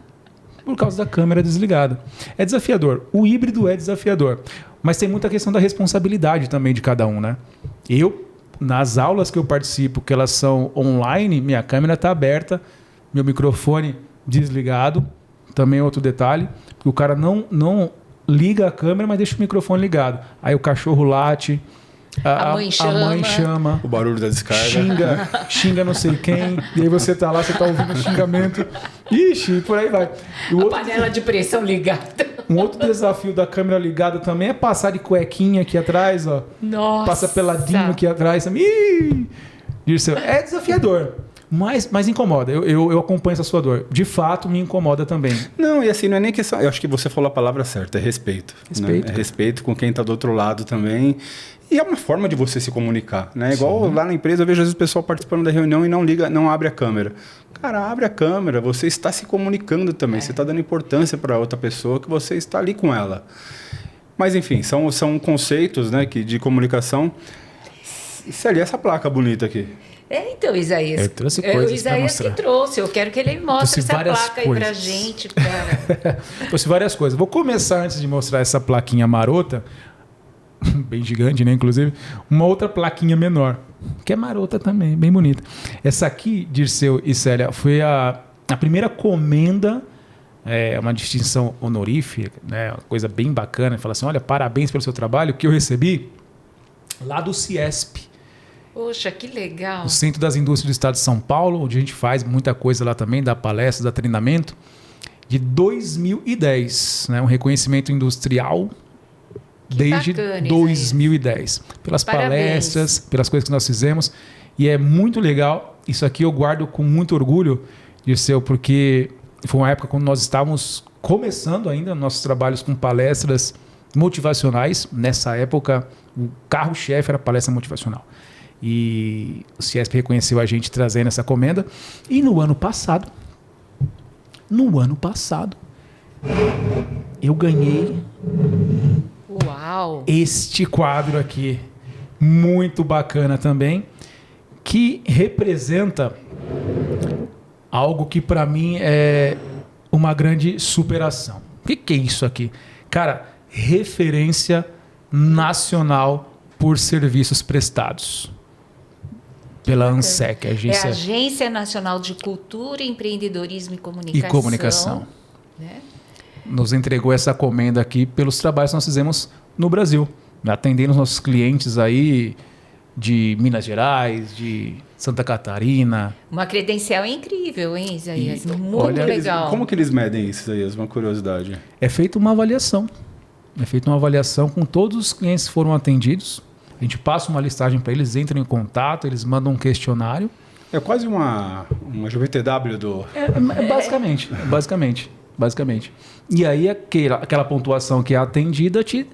por causa da câmera desligada. É desafiador. O híbrido é desafiador. Mas tem muita questão da responsabilidade também de cada um, né? Nas aulas que eu participo, que elas são online, minha câmera está aberta, meu microfone desligado. Também é outro detalhe, que o cara não liga a câmera, mas deixa o microfone ligado. Aí o cachorro late, a mãe chama, o barulho da descarga, xinga não sei quem, e aí você tá lá, você tá ouvindo o xingamento, ixi, por aí vai. Panela de pressão ligada. Um outro desafio da câmera ligada também é passar de cuequinha aqui atrás, ó. Nossa! Passa peladinho aqui atrás. Ih! É desafiador. Mas incomoda. Eu acompanho essa sua dor. De fato, me incomoda também. Não, e assim, não é nem questão... Eu acho que você falou a palavra certa, é respeito. Respeito. Né? É respeito com quem está do outro lado também. E é uma forma de você se comunicar, né? Igual lá na empresa, eu vejo às vezes o pessoal participando da reunião e não abre a câmera. Cara, abre a câmera, você está se comunicando também. Você está dando importância para outra pessoa que você está ali com ela. Mas, enfim, são conceitos, né, de comunicação. Célia, essa placa bonita aqui. Então, Isaías. Eu trouxe coisas o Isaías que trouxe. Eu quero que ele mostre essa placa aí pra gente. Trouxe várias coisas. Vou começar, antes de mostrar essa plaquinha marota, bem gigante, né? Inclusive, uma outra plaquinha menor, que é marota também, bem bonita. Essa aqui, Dirceu e Célia, foi a primeira comenda, uma distinção honorífica, né? Uma coisa bem bacana. Fala assim, olha, parabéns pelo seu trabalho, que eu recebi lá do CIESP. Poxa, que legal. O Centro das Indústrias do Estado de São Paulo, onde a gente faz muita coisa lá também, dá palestras, dá treinamento, de 2010, né? Um reconhecimento industrial desde 2010. Pelas palestras, pelas coisas que nós fizemos. E é muito legal. Isso aqui eu guardo com muito orgulho, Dirceu, porque foi uma época quando nós estávamos começando ainda nossos trabalhos com palestras motivacionais. Nessa época, o carro-chefe era palestra motivacional. E o CIESP reconheceu a gente trazendo essa comenda. E no ano passado, eu ganhei este quadro aqui, muito bacana também, que representa algo que para mim é uma grande superação. O que é isso aqui? Cara, referência nacional por serviços prestados. Pela ANSEC, a Agência Nacional de Cultura, Empreendedorismo e Comunicação. Né? Nos entregou essa comenda aqui pelos trabalhos que nós fizemos no Brasil, atendendo os nossos clientes aí de Minas Gerais, de Santa Catarina. Uma credencial incrível, hein, Isaías? Muito legal. Como que eles medem isso, Isaías? Uma curiosidade. É feita uma avaliação. Com todos os clientes que foram atendidos. A gente passa uma listagem para eles, entram em contato, eles mandam um questionário. É quase uma GVTW do... Basicamente. E aí aquela pontuação que é atendida te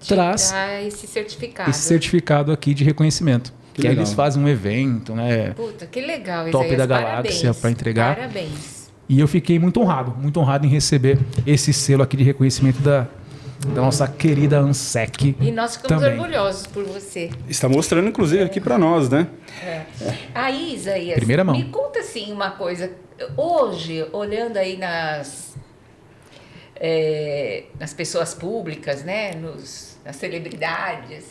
traz esse certificado. Esse certificado aqui de reconhecimento. Que aí eles fazem um evento, né? Puta, que legal, Top Isaías. da galáxia para entregar. Parabéns. E eu fiquei muito honrado em receber esse selo aqui de reconhecimento da nossa querida ANSEC. E nós ficamos também. orgulhosos por você. Está mostrando, inclusive, aqui para nós, né? Aí, Isaías, Primeira mão. me conta assim uma coisa. Hoje, olhando aí nas pessoas públicas, né, nas celebridades,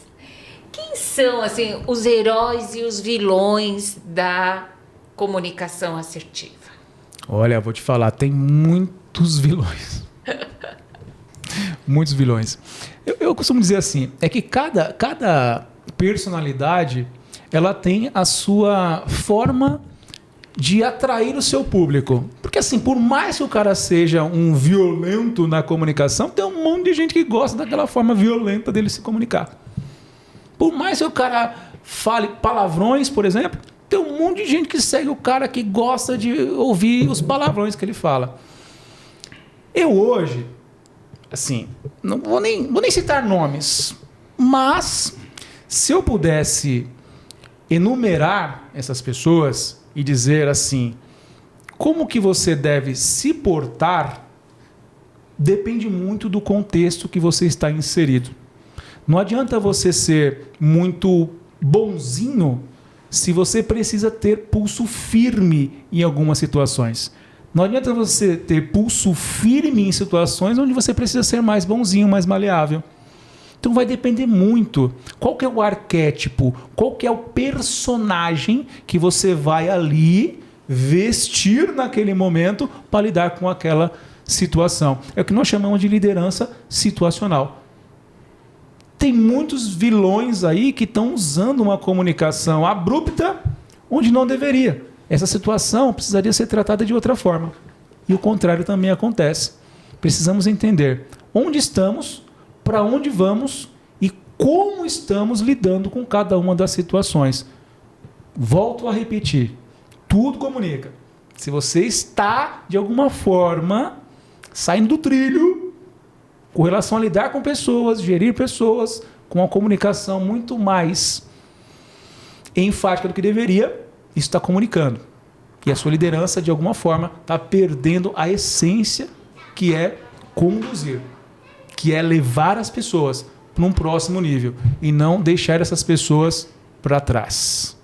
quem são assim os heróis e os vilões da comunicação assertiva? Olha, vou te falar, tem muitos vilões. Muitos vilões. Eu costumo dizer assim, é que cada personalidade, ela tem a sua forma de atrair o seu público. Porque assim, por mais que o cara seja um violento na comunicação, tem um monte de gente que gosta daquela forma violenta dele se comunicar. Por mais que o cara fale palavrões, por exemplo, tem um monte de gente que segue o cara que gosta de ouvir os palavrões que ele fala. Eu hoje, assim, não vou nem citar nomes, mas se eu pudesse enumerar essas pessoas e dizer assim, como que você deve se portar, depende muito do contexto que você está inserido. Não adianta você ser muito bonzinho se você precisa ter pulso firme em algumas situações. Não adianta você ter pulso firme em situações onde você precisa ser mais bonzinho, mais maleável. Então vai depender muito. Qual que é o arquétipo? Qual que é o personagem que você vai ali vestir naquele momento para lidar com aquela situação? É o que nós chamamos de liderança situacional. Tem muitos vilões aí que estão usando uma comunicação abrupta onde não deveria. Essa situação precisaria ser tratada de outra forma. E o contrário também acontece. Precisamos entender onde estamos, para onde vamos e como estamos lidando com cada uma das situações. Volto a repetir. Tudo comunica. Se você está, de alguma forma, saindo do trilho com relação a lidar com pessoas, gerir pessoas, com uma comunicação muito mais enfática do que deveria, isso está comunicando. E a sua liderança, de alguma forma, está perdendo a essência que é conduzir, que é levar as pessoas para um próximo nível e não deixar essas pessoas para trás.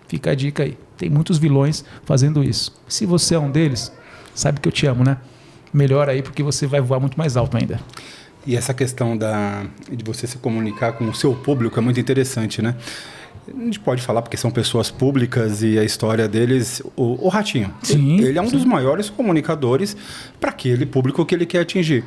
Fica a dica aí. Tem muitos vilões fazendo isso. Se você é um deles, sabe que eu te amo, né? Melhor aí, porque você vai voar muito mais alto ainda. E essa questão de você se comunicar com o seu público é muito interessante, né? A gente pode falar porque são pessoas públicas e a história deles... O Ratinho, Sim, ele é um dos maiores comunicadores para aquele público que ele quer atingir.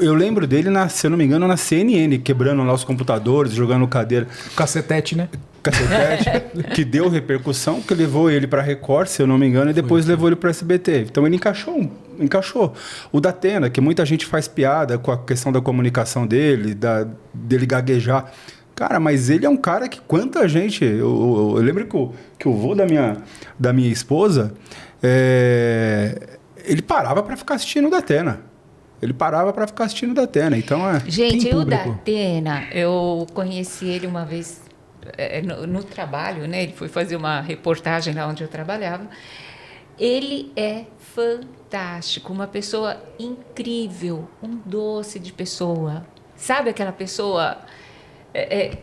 Eu lembro dele, se eu não me engano, na CNN, quebrando lá os computadores, jogando cadeira. Cacetete, né? Cacetete, que deu repercussão, que levou ele para Record, se eu não me engano, e depois levou ele para SBT. Então ele encaixou. O Datena, que muita gente faz piada com a questão da comunicação dele, dele gaguejar. Cara, mas ele é um cara que quanta gente... Eu lembro que o vô da minha esposa, ele parava para ficar assistindo o Datena. Então Gente, o Datena, eu conheci ele uma vez no trabalho, né? Ele foi fazer uma reportagem lá onde eu trabalhava. Ele é fantástico, uma pessoa incrível, um doce de pessoa. Sabe aquela pessoa...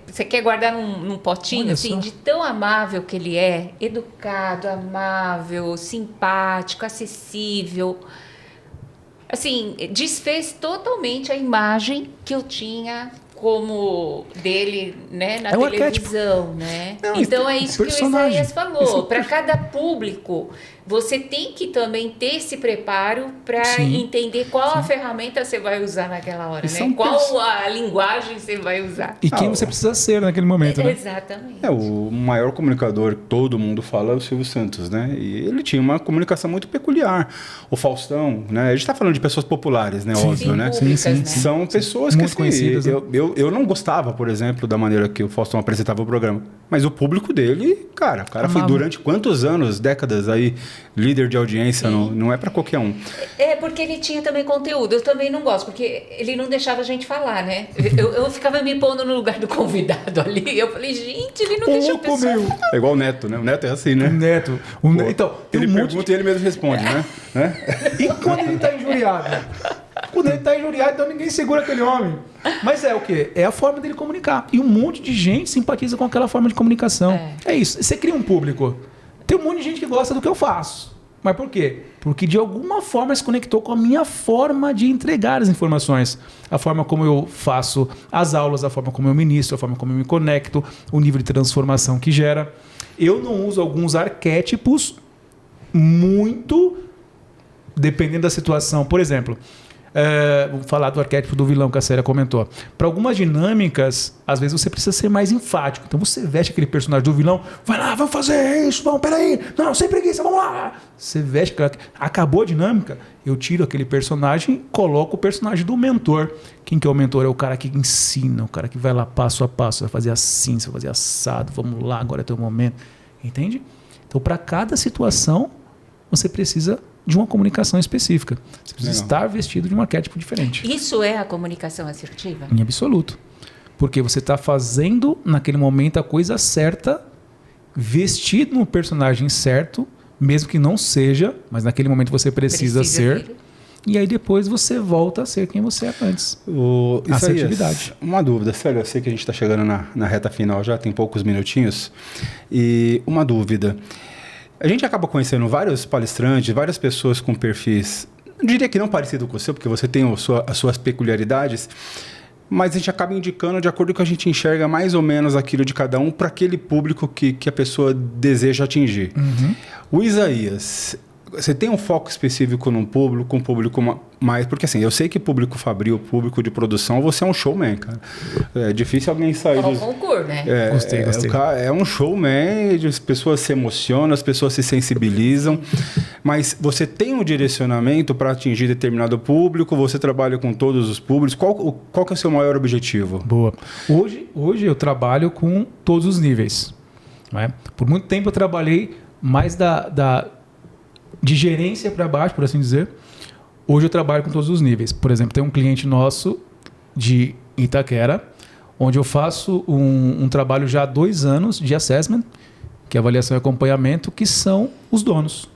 você quer guardar num potinho, assim, de tão amável que ele é, educado, amável, simpático, acessível. Assim, desfez totalmente a imagem que eu tinha como dele, né, na televisão, né? Não, então é isso que o Isaías falou. É Para cada público, você tem que também ter esse preparo para entender qual a ferramenta você vai usar naquela hora, né? Qual a linguagem você vai usar. E quem você precisa ser naquele momento, né? Exatamente. O maior comunicador que todo mundo fala é o Silvio Santos, né? E ele tinha uma comunicação muito peculiar. O Faustão, né? A gente está falando de pessoas populares, né? Óbvio, né? Públicas, né? São pessoas muito que conhecidas. eu não gostava, por exemplo, da maneira que o Faustão apresentava o programa. Mas o público dele, cara, o cara foi durante quantos anos, décadas aí líder de audiência, não é para qualquer um. É porque ele tinha também conteúdo. Eu também não gosto, porque ele não deixava a gente falar, né? Eu ficava me pondo no lugar do convidado ali. Eu falei, gente, ele não deixa a pessoa falar. É igual o Neto, né? O Neto é assim, né? Então, tem Ele um monte pergunta e ele mesmo responde, né? E quando ele está injuriado? Quando ele está injuriado, então ninguém segura aquele homem. Mas é o quê? É a forma dele comunicar. E um monte de gente simpatiza com aquela forma de comunicação. É isso. Você cria um público. Tem um monte de gente que gosta do que eu faço. Mas por quê? Porque de alguma forma se conectou com a minha forma de entregar as informações. A forma como eu faço as aulas, a forma como eu ministro, a forma como eu me conecto, o nível de transformação que gera. Eu não uso alguns arquétipos muito dependendo da situação. Por exemplo, vou falar do arquétipo do vilão que a Célia comentou. Para algumas dinâmicas, às vezes você precisa ser mais enfático. Então você veste aquele personagem do vilão, vai lá, vamos fazer isso, vamos, peraí, não, sem preguiça, vamos lá. Você veste, acabou a dinâmica, eu tiro aquele personagem e coloco o personagem do mentor. Quem que é o mentor? É o cara que ensina, o cara que vai lá passo a passo, vai fazer assim, você vai fazer assado, vamos lá, agora é teu momento. Entende? Então, para cada situação, você precisa de uma comunicação específica. Você precisa estar vestido de um arquétipo diferente. Isso é a comunicação assertiva? Em absoluto. Porque você está fazendo, naquele momento, a coisa certa, vestido no personagem certo, mesmo que não seja, mas naquele momento você precisa ser. E aí depois você volta a ser quem você era antes. Assertividade. Uma dúvida, sério, eu sei que a gente está chegando na reta final já, tem poucos minutinhos. E uma dúvida. A gente acaba conhecendo vários palestrantes, várias pessoas com perfis, eu diria que não parecido com o seu, porque você tem as suas peculiaridades, mas a gente acaba indicando de acordo com a gente enxerga mais ou menos aquilo de cada um para aquele público que a pessoa deseja atingir. Uhum. O Isaías, você tem um foco específico num público, um público mais... Porque assim, eu sei que público fabril, público de produção, você é um showman, cara. É difícil alguém sair... É um concurso, né? Gostei. É um showman, as pessoas se emocionam, as pessoas se sensibilizam, mas você tem um direcionamento para atingir determinado público, você trabalha com todos os públicos. Qual que é o seu maior objetivo? Boa. Hoje eu trabalho com todos os níveis. Não é? Por muito tempo eu trabalhei mais de gerência para baixo, por assim dizer. Hoje eu trabalho com todos os níveis. Por exemplo, tem um cliente nosso de Itaquera, onde eu faço um trabalho já há 2 anos de assessment, que é avaliação e acompanhamento, que são os donos.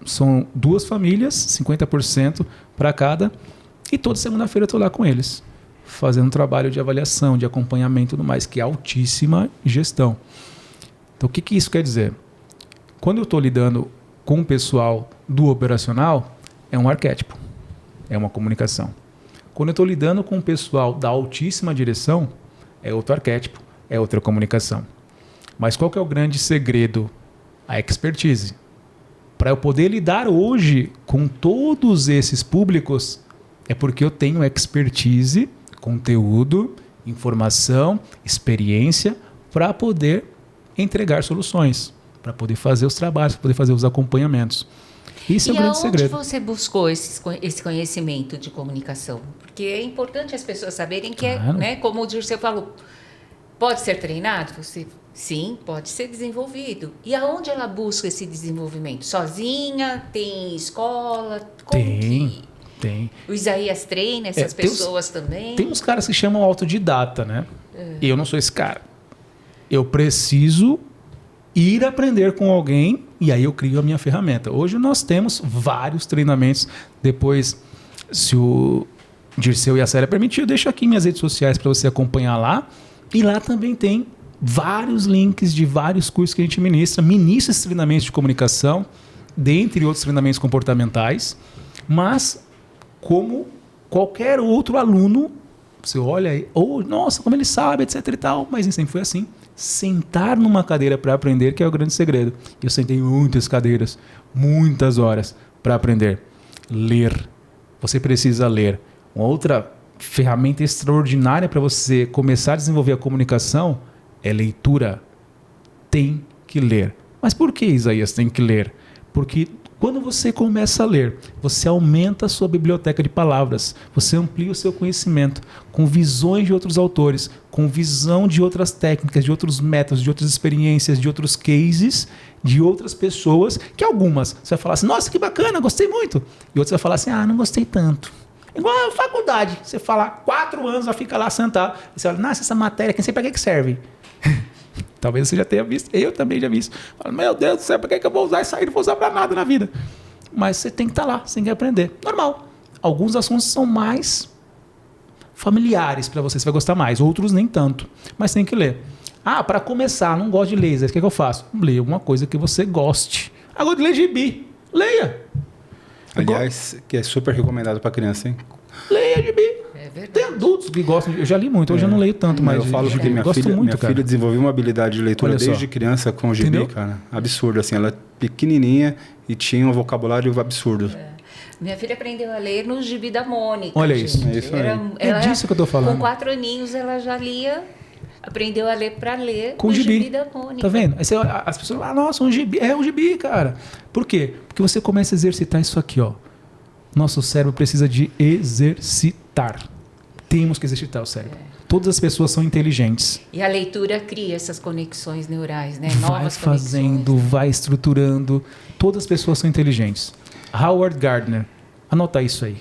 São 2 famílias, 50% para cada, e toda segunda-feira eu estou lá com eles, fazendo um trabalho de avaliação, de acompanhamento e tudo mais, que é altíssima gestão. Então, o que isso quer dizer? Quando eu estou lidando com o pessoal do operacional, é um arquétipo, é uma comunicação. Quando eu estou lidando com o pessoal da altíssima direção, é outro arquétipo, é outra comunicação. Mas qual que é o grande segredo? A expertise. Para eu poder lidar hoje com todos esses públicos, é porque eu tenho expertise, conteúdo, informação, experiência para poder entregar soluções, para poder fazer os trabalhos, para poder fazer os acompanhamentos. Isso é o grande segredo. E aonde você buscou esse conhecimento de comunicação? Porque é importante as pessoas saberem que, né, como o Dirceu falou, pode ser treinado? Sim, pode ser desenvolvido. E aonde ela busca esse desenvolvimento? Sozinha? Tem escola? Tem. O Isaías treina essas pessoas também? Tem uns caras que chamam autodidata, né? E eu não sou esse cara. Eu preciso ir aprender com alguém e aí eu crio a minha ferramenta. Hoje nós temos vários treinamentos. Depois, se o Dirceu e a Célia permitir, eu deixo aqui minhas redes sociais para você acompanhar lá. E lá também tem vários links de vários cursos que a gente ministra esses treinamentos de comunicação, dentre outros treinamentos comportamentais, mas como qualquer outro aluno, você olha aí, nossa, como ele sabe, etc e tal, mas nem sempre foi assim. Sentar numa cadeira para aprender, que é o grande segredo. Eu sentei muitas cadeiras, muitas horas para aprender. Ler. Você precisa ler. Uma outra ferramenta extraordinária para você começar a desenvolver a comunicação é leitura. Tem que ler. Mas por que, Isaías, tem que ler? Porque Quando você começa a ler, você aumenta a sua biblioteca de palavras, você amplia o seu conhecimento com visões de outros autores, com visão de outras técnicas, de outros métodos, de outras experiências, de outros cases, de outras pessoas, que algumas você vai falar assim, nossa, que bacana, gostei muito. E outras você vai falar assim, não gostei tanto. Igual a faculdade, você fala 4 anos, vai ficar lá sentado, e você fala, nossa, essa matéria, quem sei para que serve? Talvez você já tenha visto, eu também já vi isso. Fala, meu Deus do céu, para que eu vou usar isso aí? Não vou usar para nada na vida. Mas você tem que estar lá, você tem que aprender. Normal. Alguns assuntos são mais familiares para você vai gostar mais. Outros nem tanto. Mas tem que ler. Para começar, não gosto de ler. O que eu faço? Leia uma coisa que você goste. Agora de ler gibi. Leia. Aliás, que é super recomendado para criança, hein? Leia gibi. É verdade. Tem adultos que gostam. Eu já li muito, hoje eu não leio tanto, mas eu falo porque minha filha desenvolveu uma habilidade de leitura desde criança com o gibi, entendeu? Cara. Absurdo, assim. Ela é pequenininha e tinha um vocabulário absurdo. Minha filha aprendeu a ler no gibi da Mônica. Olha isso. É isso aí. É disso que eu tô falando. Com 4 aninhos ela já lia, aprendeu a ler para ler com o gibi da Mônica. Tá vendo? Aí as pessoas falam, nossa, um gibi. É um gibi, cara. Por quê? Porque você começa a exercitar isso aqui, ó. Nosso cérebro precisa de exercitar. Temos que exercitar o cérebro. Todas as pessoas são inteligentes. E a leitura cria essas conexões neurais, né? Vai fazendo, vai estruturando. Todas as pessoas são inteligentes. Howard Gardner, anota isso aí.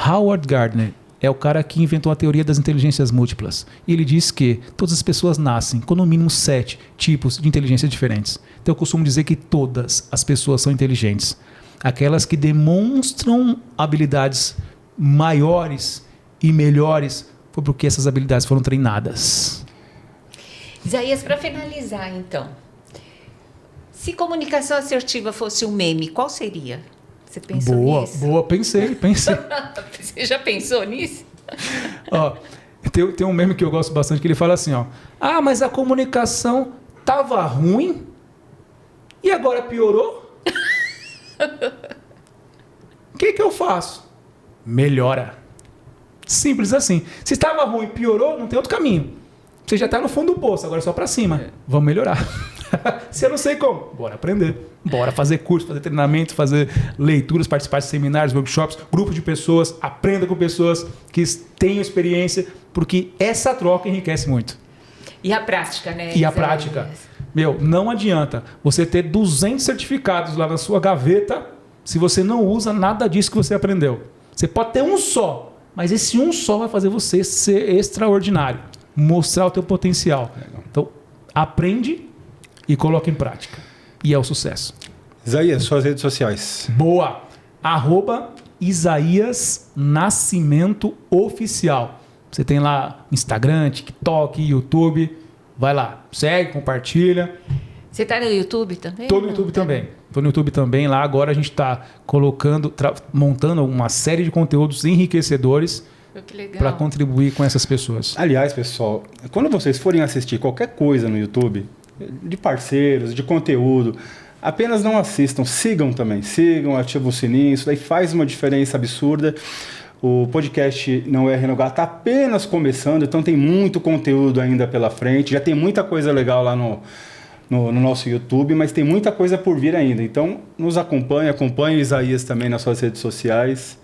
Howard Gardner é o cara que inventou a teoria das inteligências múltiplas. E ele diz que todas as pessoas nascem com no mínimo 7 tipos de inteligência diferentes. Então eu costumo dizer que todas as pessoas são inteligentes. Aquelas que demonstram habilidades maiores e melhores foi porque essas habilidades foram treinadas. Isaías, para finalizar, então, se comunicação assertiva fosse um meme, qual seria? Você pensou nisso? Boa, pensei. Você já pensou nisso? Ó, tem um meme que eu gosto bastante que ele fala assim, ó. Mas a comunicação tava ruim e agora piorou? O que eu faço? Melhora. Simples assim. Se estava ruim, piorou, não tem outro caminho. Você já está no fundo do poço, agora é só para cima. Vamos melhorar. Se eu não sei como, bora aprender. Bora fazer curso, fazer treinamento, fazer leituras, participar de seminários, workshops, grupos de pessoas, aprenda com pessoas que tenham experiência, porque essa troca enriquece muito. E a prática, né? E a prática. Não adianta você ter 200 certificados lá na sua gaveta se você não usa nada disso que você aprendeu. Você pode ter um só, mas esse um só vai fazer você ser extraordinário, mostrar o teu potencial. Então, aprende e coloca em prática. E é o sucesso. Isaías, suas redes sociais. Boa! @Isaías Nascimento Oficial. Você tem lá Instagram, TikTok, YouTube. Vai lá, segue, compartilha. Você está no YouTube também? Estou no YouTube também. Estou no YouTube também. Lá agora a gente está colocando, montando uma série de conteúdos enriquecedores para contribuir com essas pessoas. Aliás, pessoal, quando vocês forem assistir qualquer coisa no YouTube, de parceiros, de conteúdo, apenas não assistam, sigam também. Sigam, ativem o sininho, isso daí faz uma diferença absurda. O podcast Não Erre no Gá está apenas começando, então tem muito conteúdo ainda pela frente. Já tem muita coisa legal lá no nosso YouTube, mas tem muita coisa por vir ainda. Então, nos acompanhe o Isaías também nas suas redes sociais.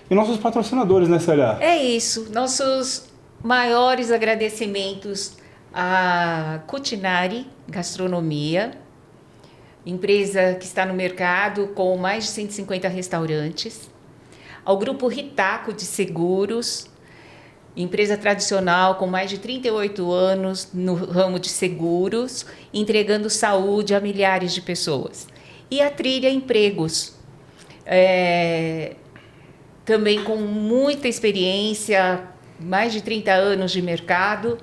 E nossos patrocinadores, né, Célia? É isso. Nossos maiores agradecimentos à Cutinari Gastronomia, empresa que está no mercado com mais de 150 restaurantes. Ao Grupo Ritaco de Seguros, empresa tradicional com mais de 38 anos no ramo de seguros, entregando saúde a milhares de pessoas. E a Trilha Empregos, também com muita experiência, mais de 30 anos de mercado,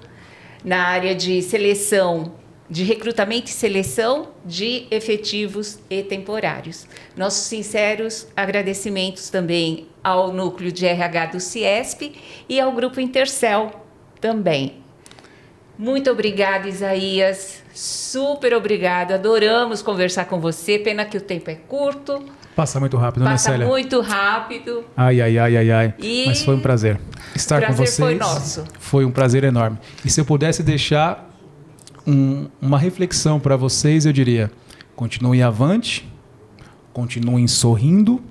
na área de seleção, de recrutamento e seleção de efetivos e temporários. Nossos sinceros agradecimentos também ao Núcleo de RH do Ciesp e ao Grupo Intercel também. Muito obrigada, Isaías. Super obrigada. Adoramos conversar com você. Pena que o tempo é curto. Passa muito rápido, né, Célia? Passa muito rápido. Ai. Mas foi um prazer estar com vocês. Foi nosso. Foi um prazer enorme. E se eu pudesse deixar uma reflexão para vocês, eu diria: continuem avante, Continuem sorrindo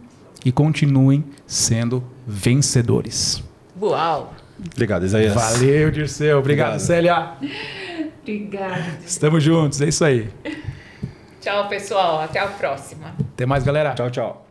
e continuem sendo vencedores. Uau! Obrigado, Isaías. Valeu, Dirceu. Obrigado, Célia. Obrigada. Estamos juntos, é isso aí. Tchau, pessoal. Até a próxima. Até mais, galera. Tchau, tchau.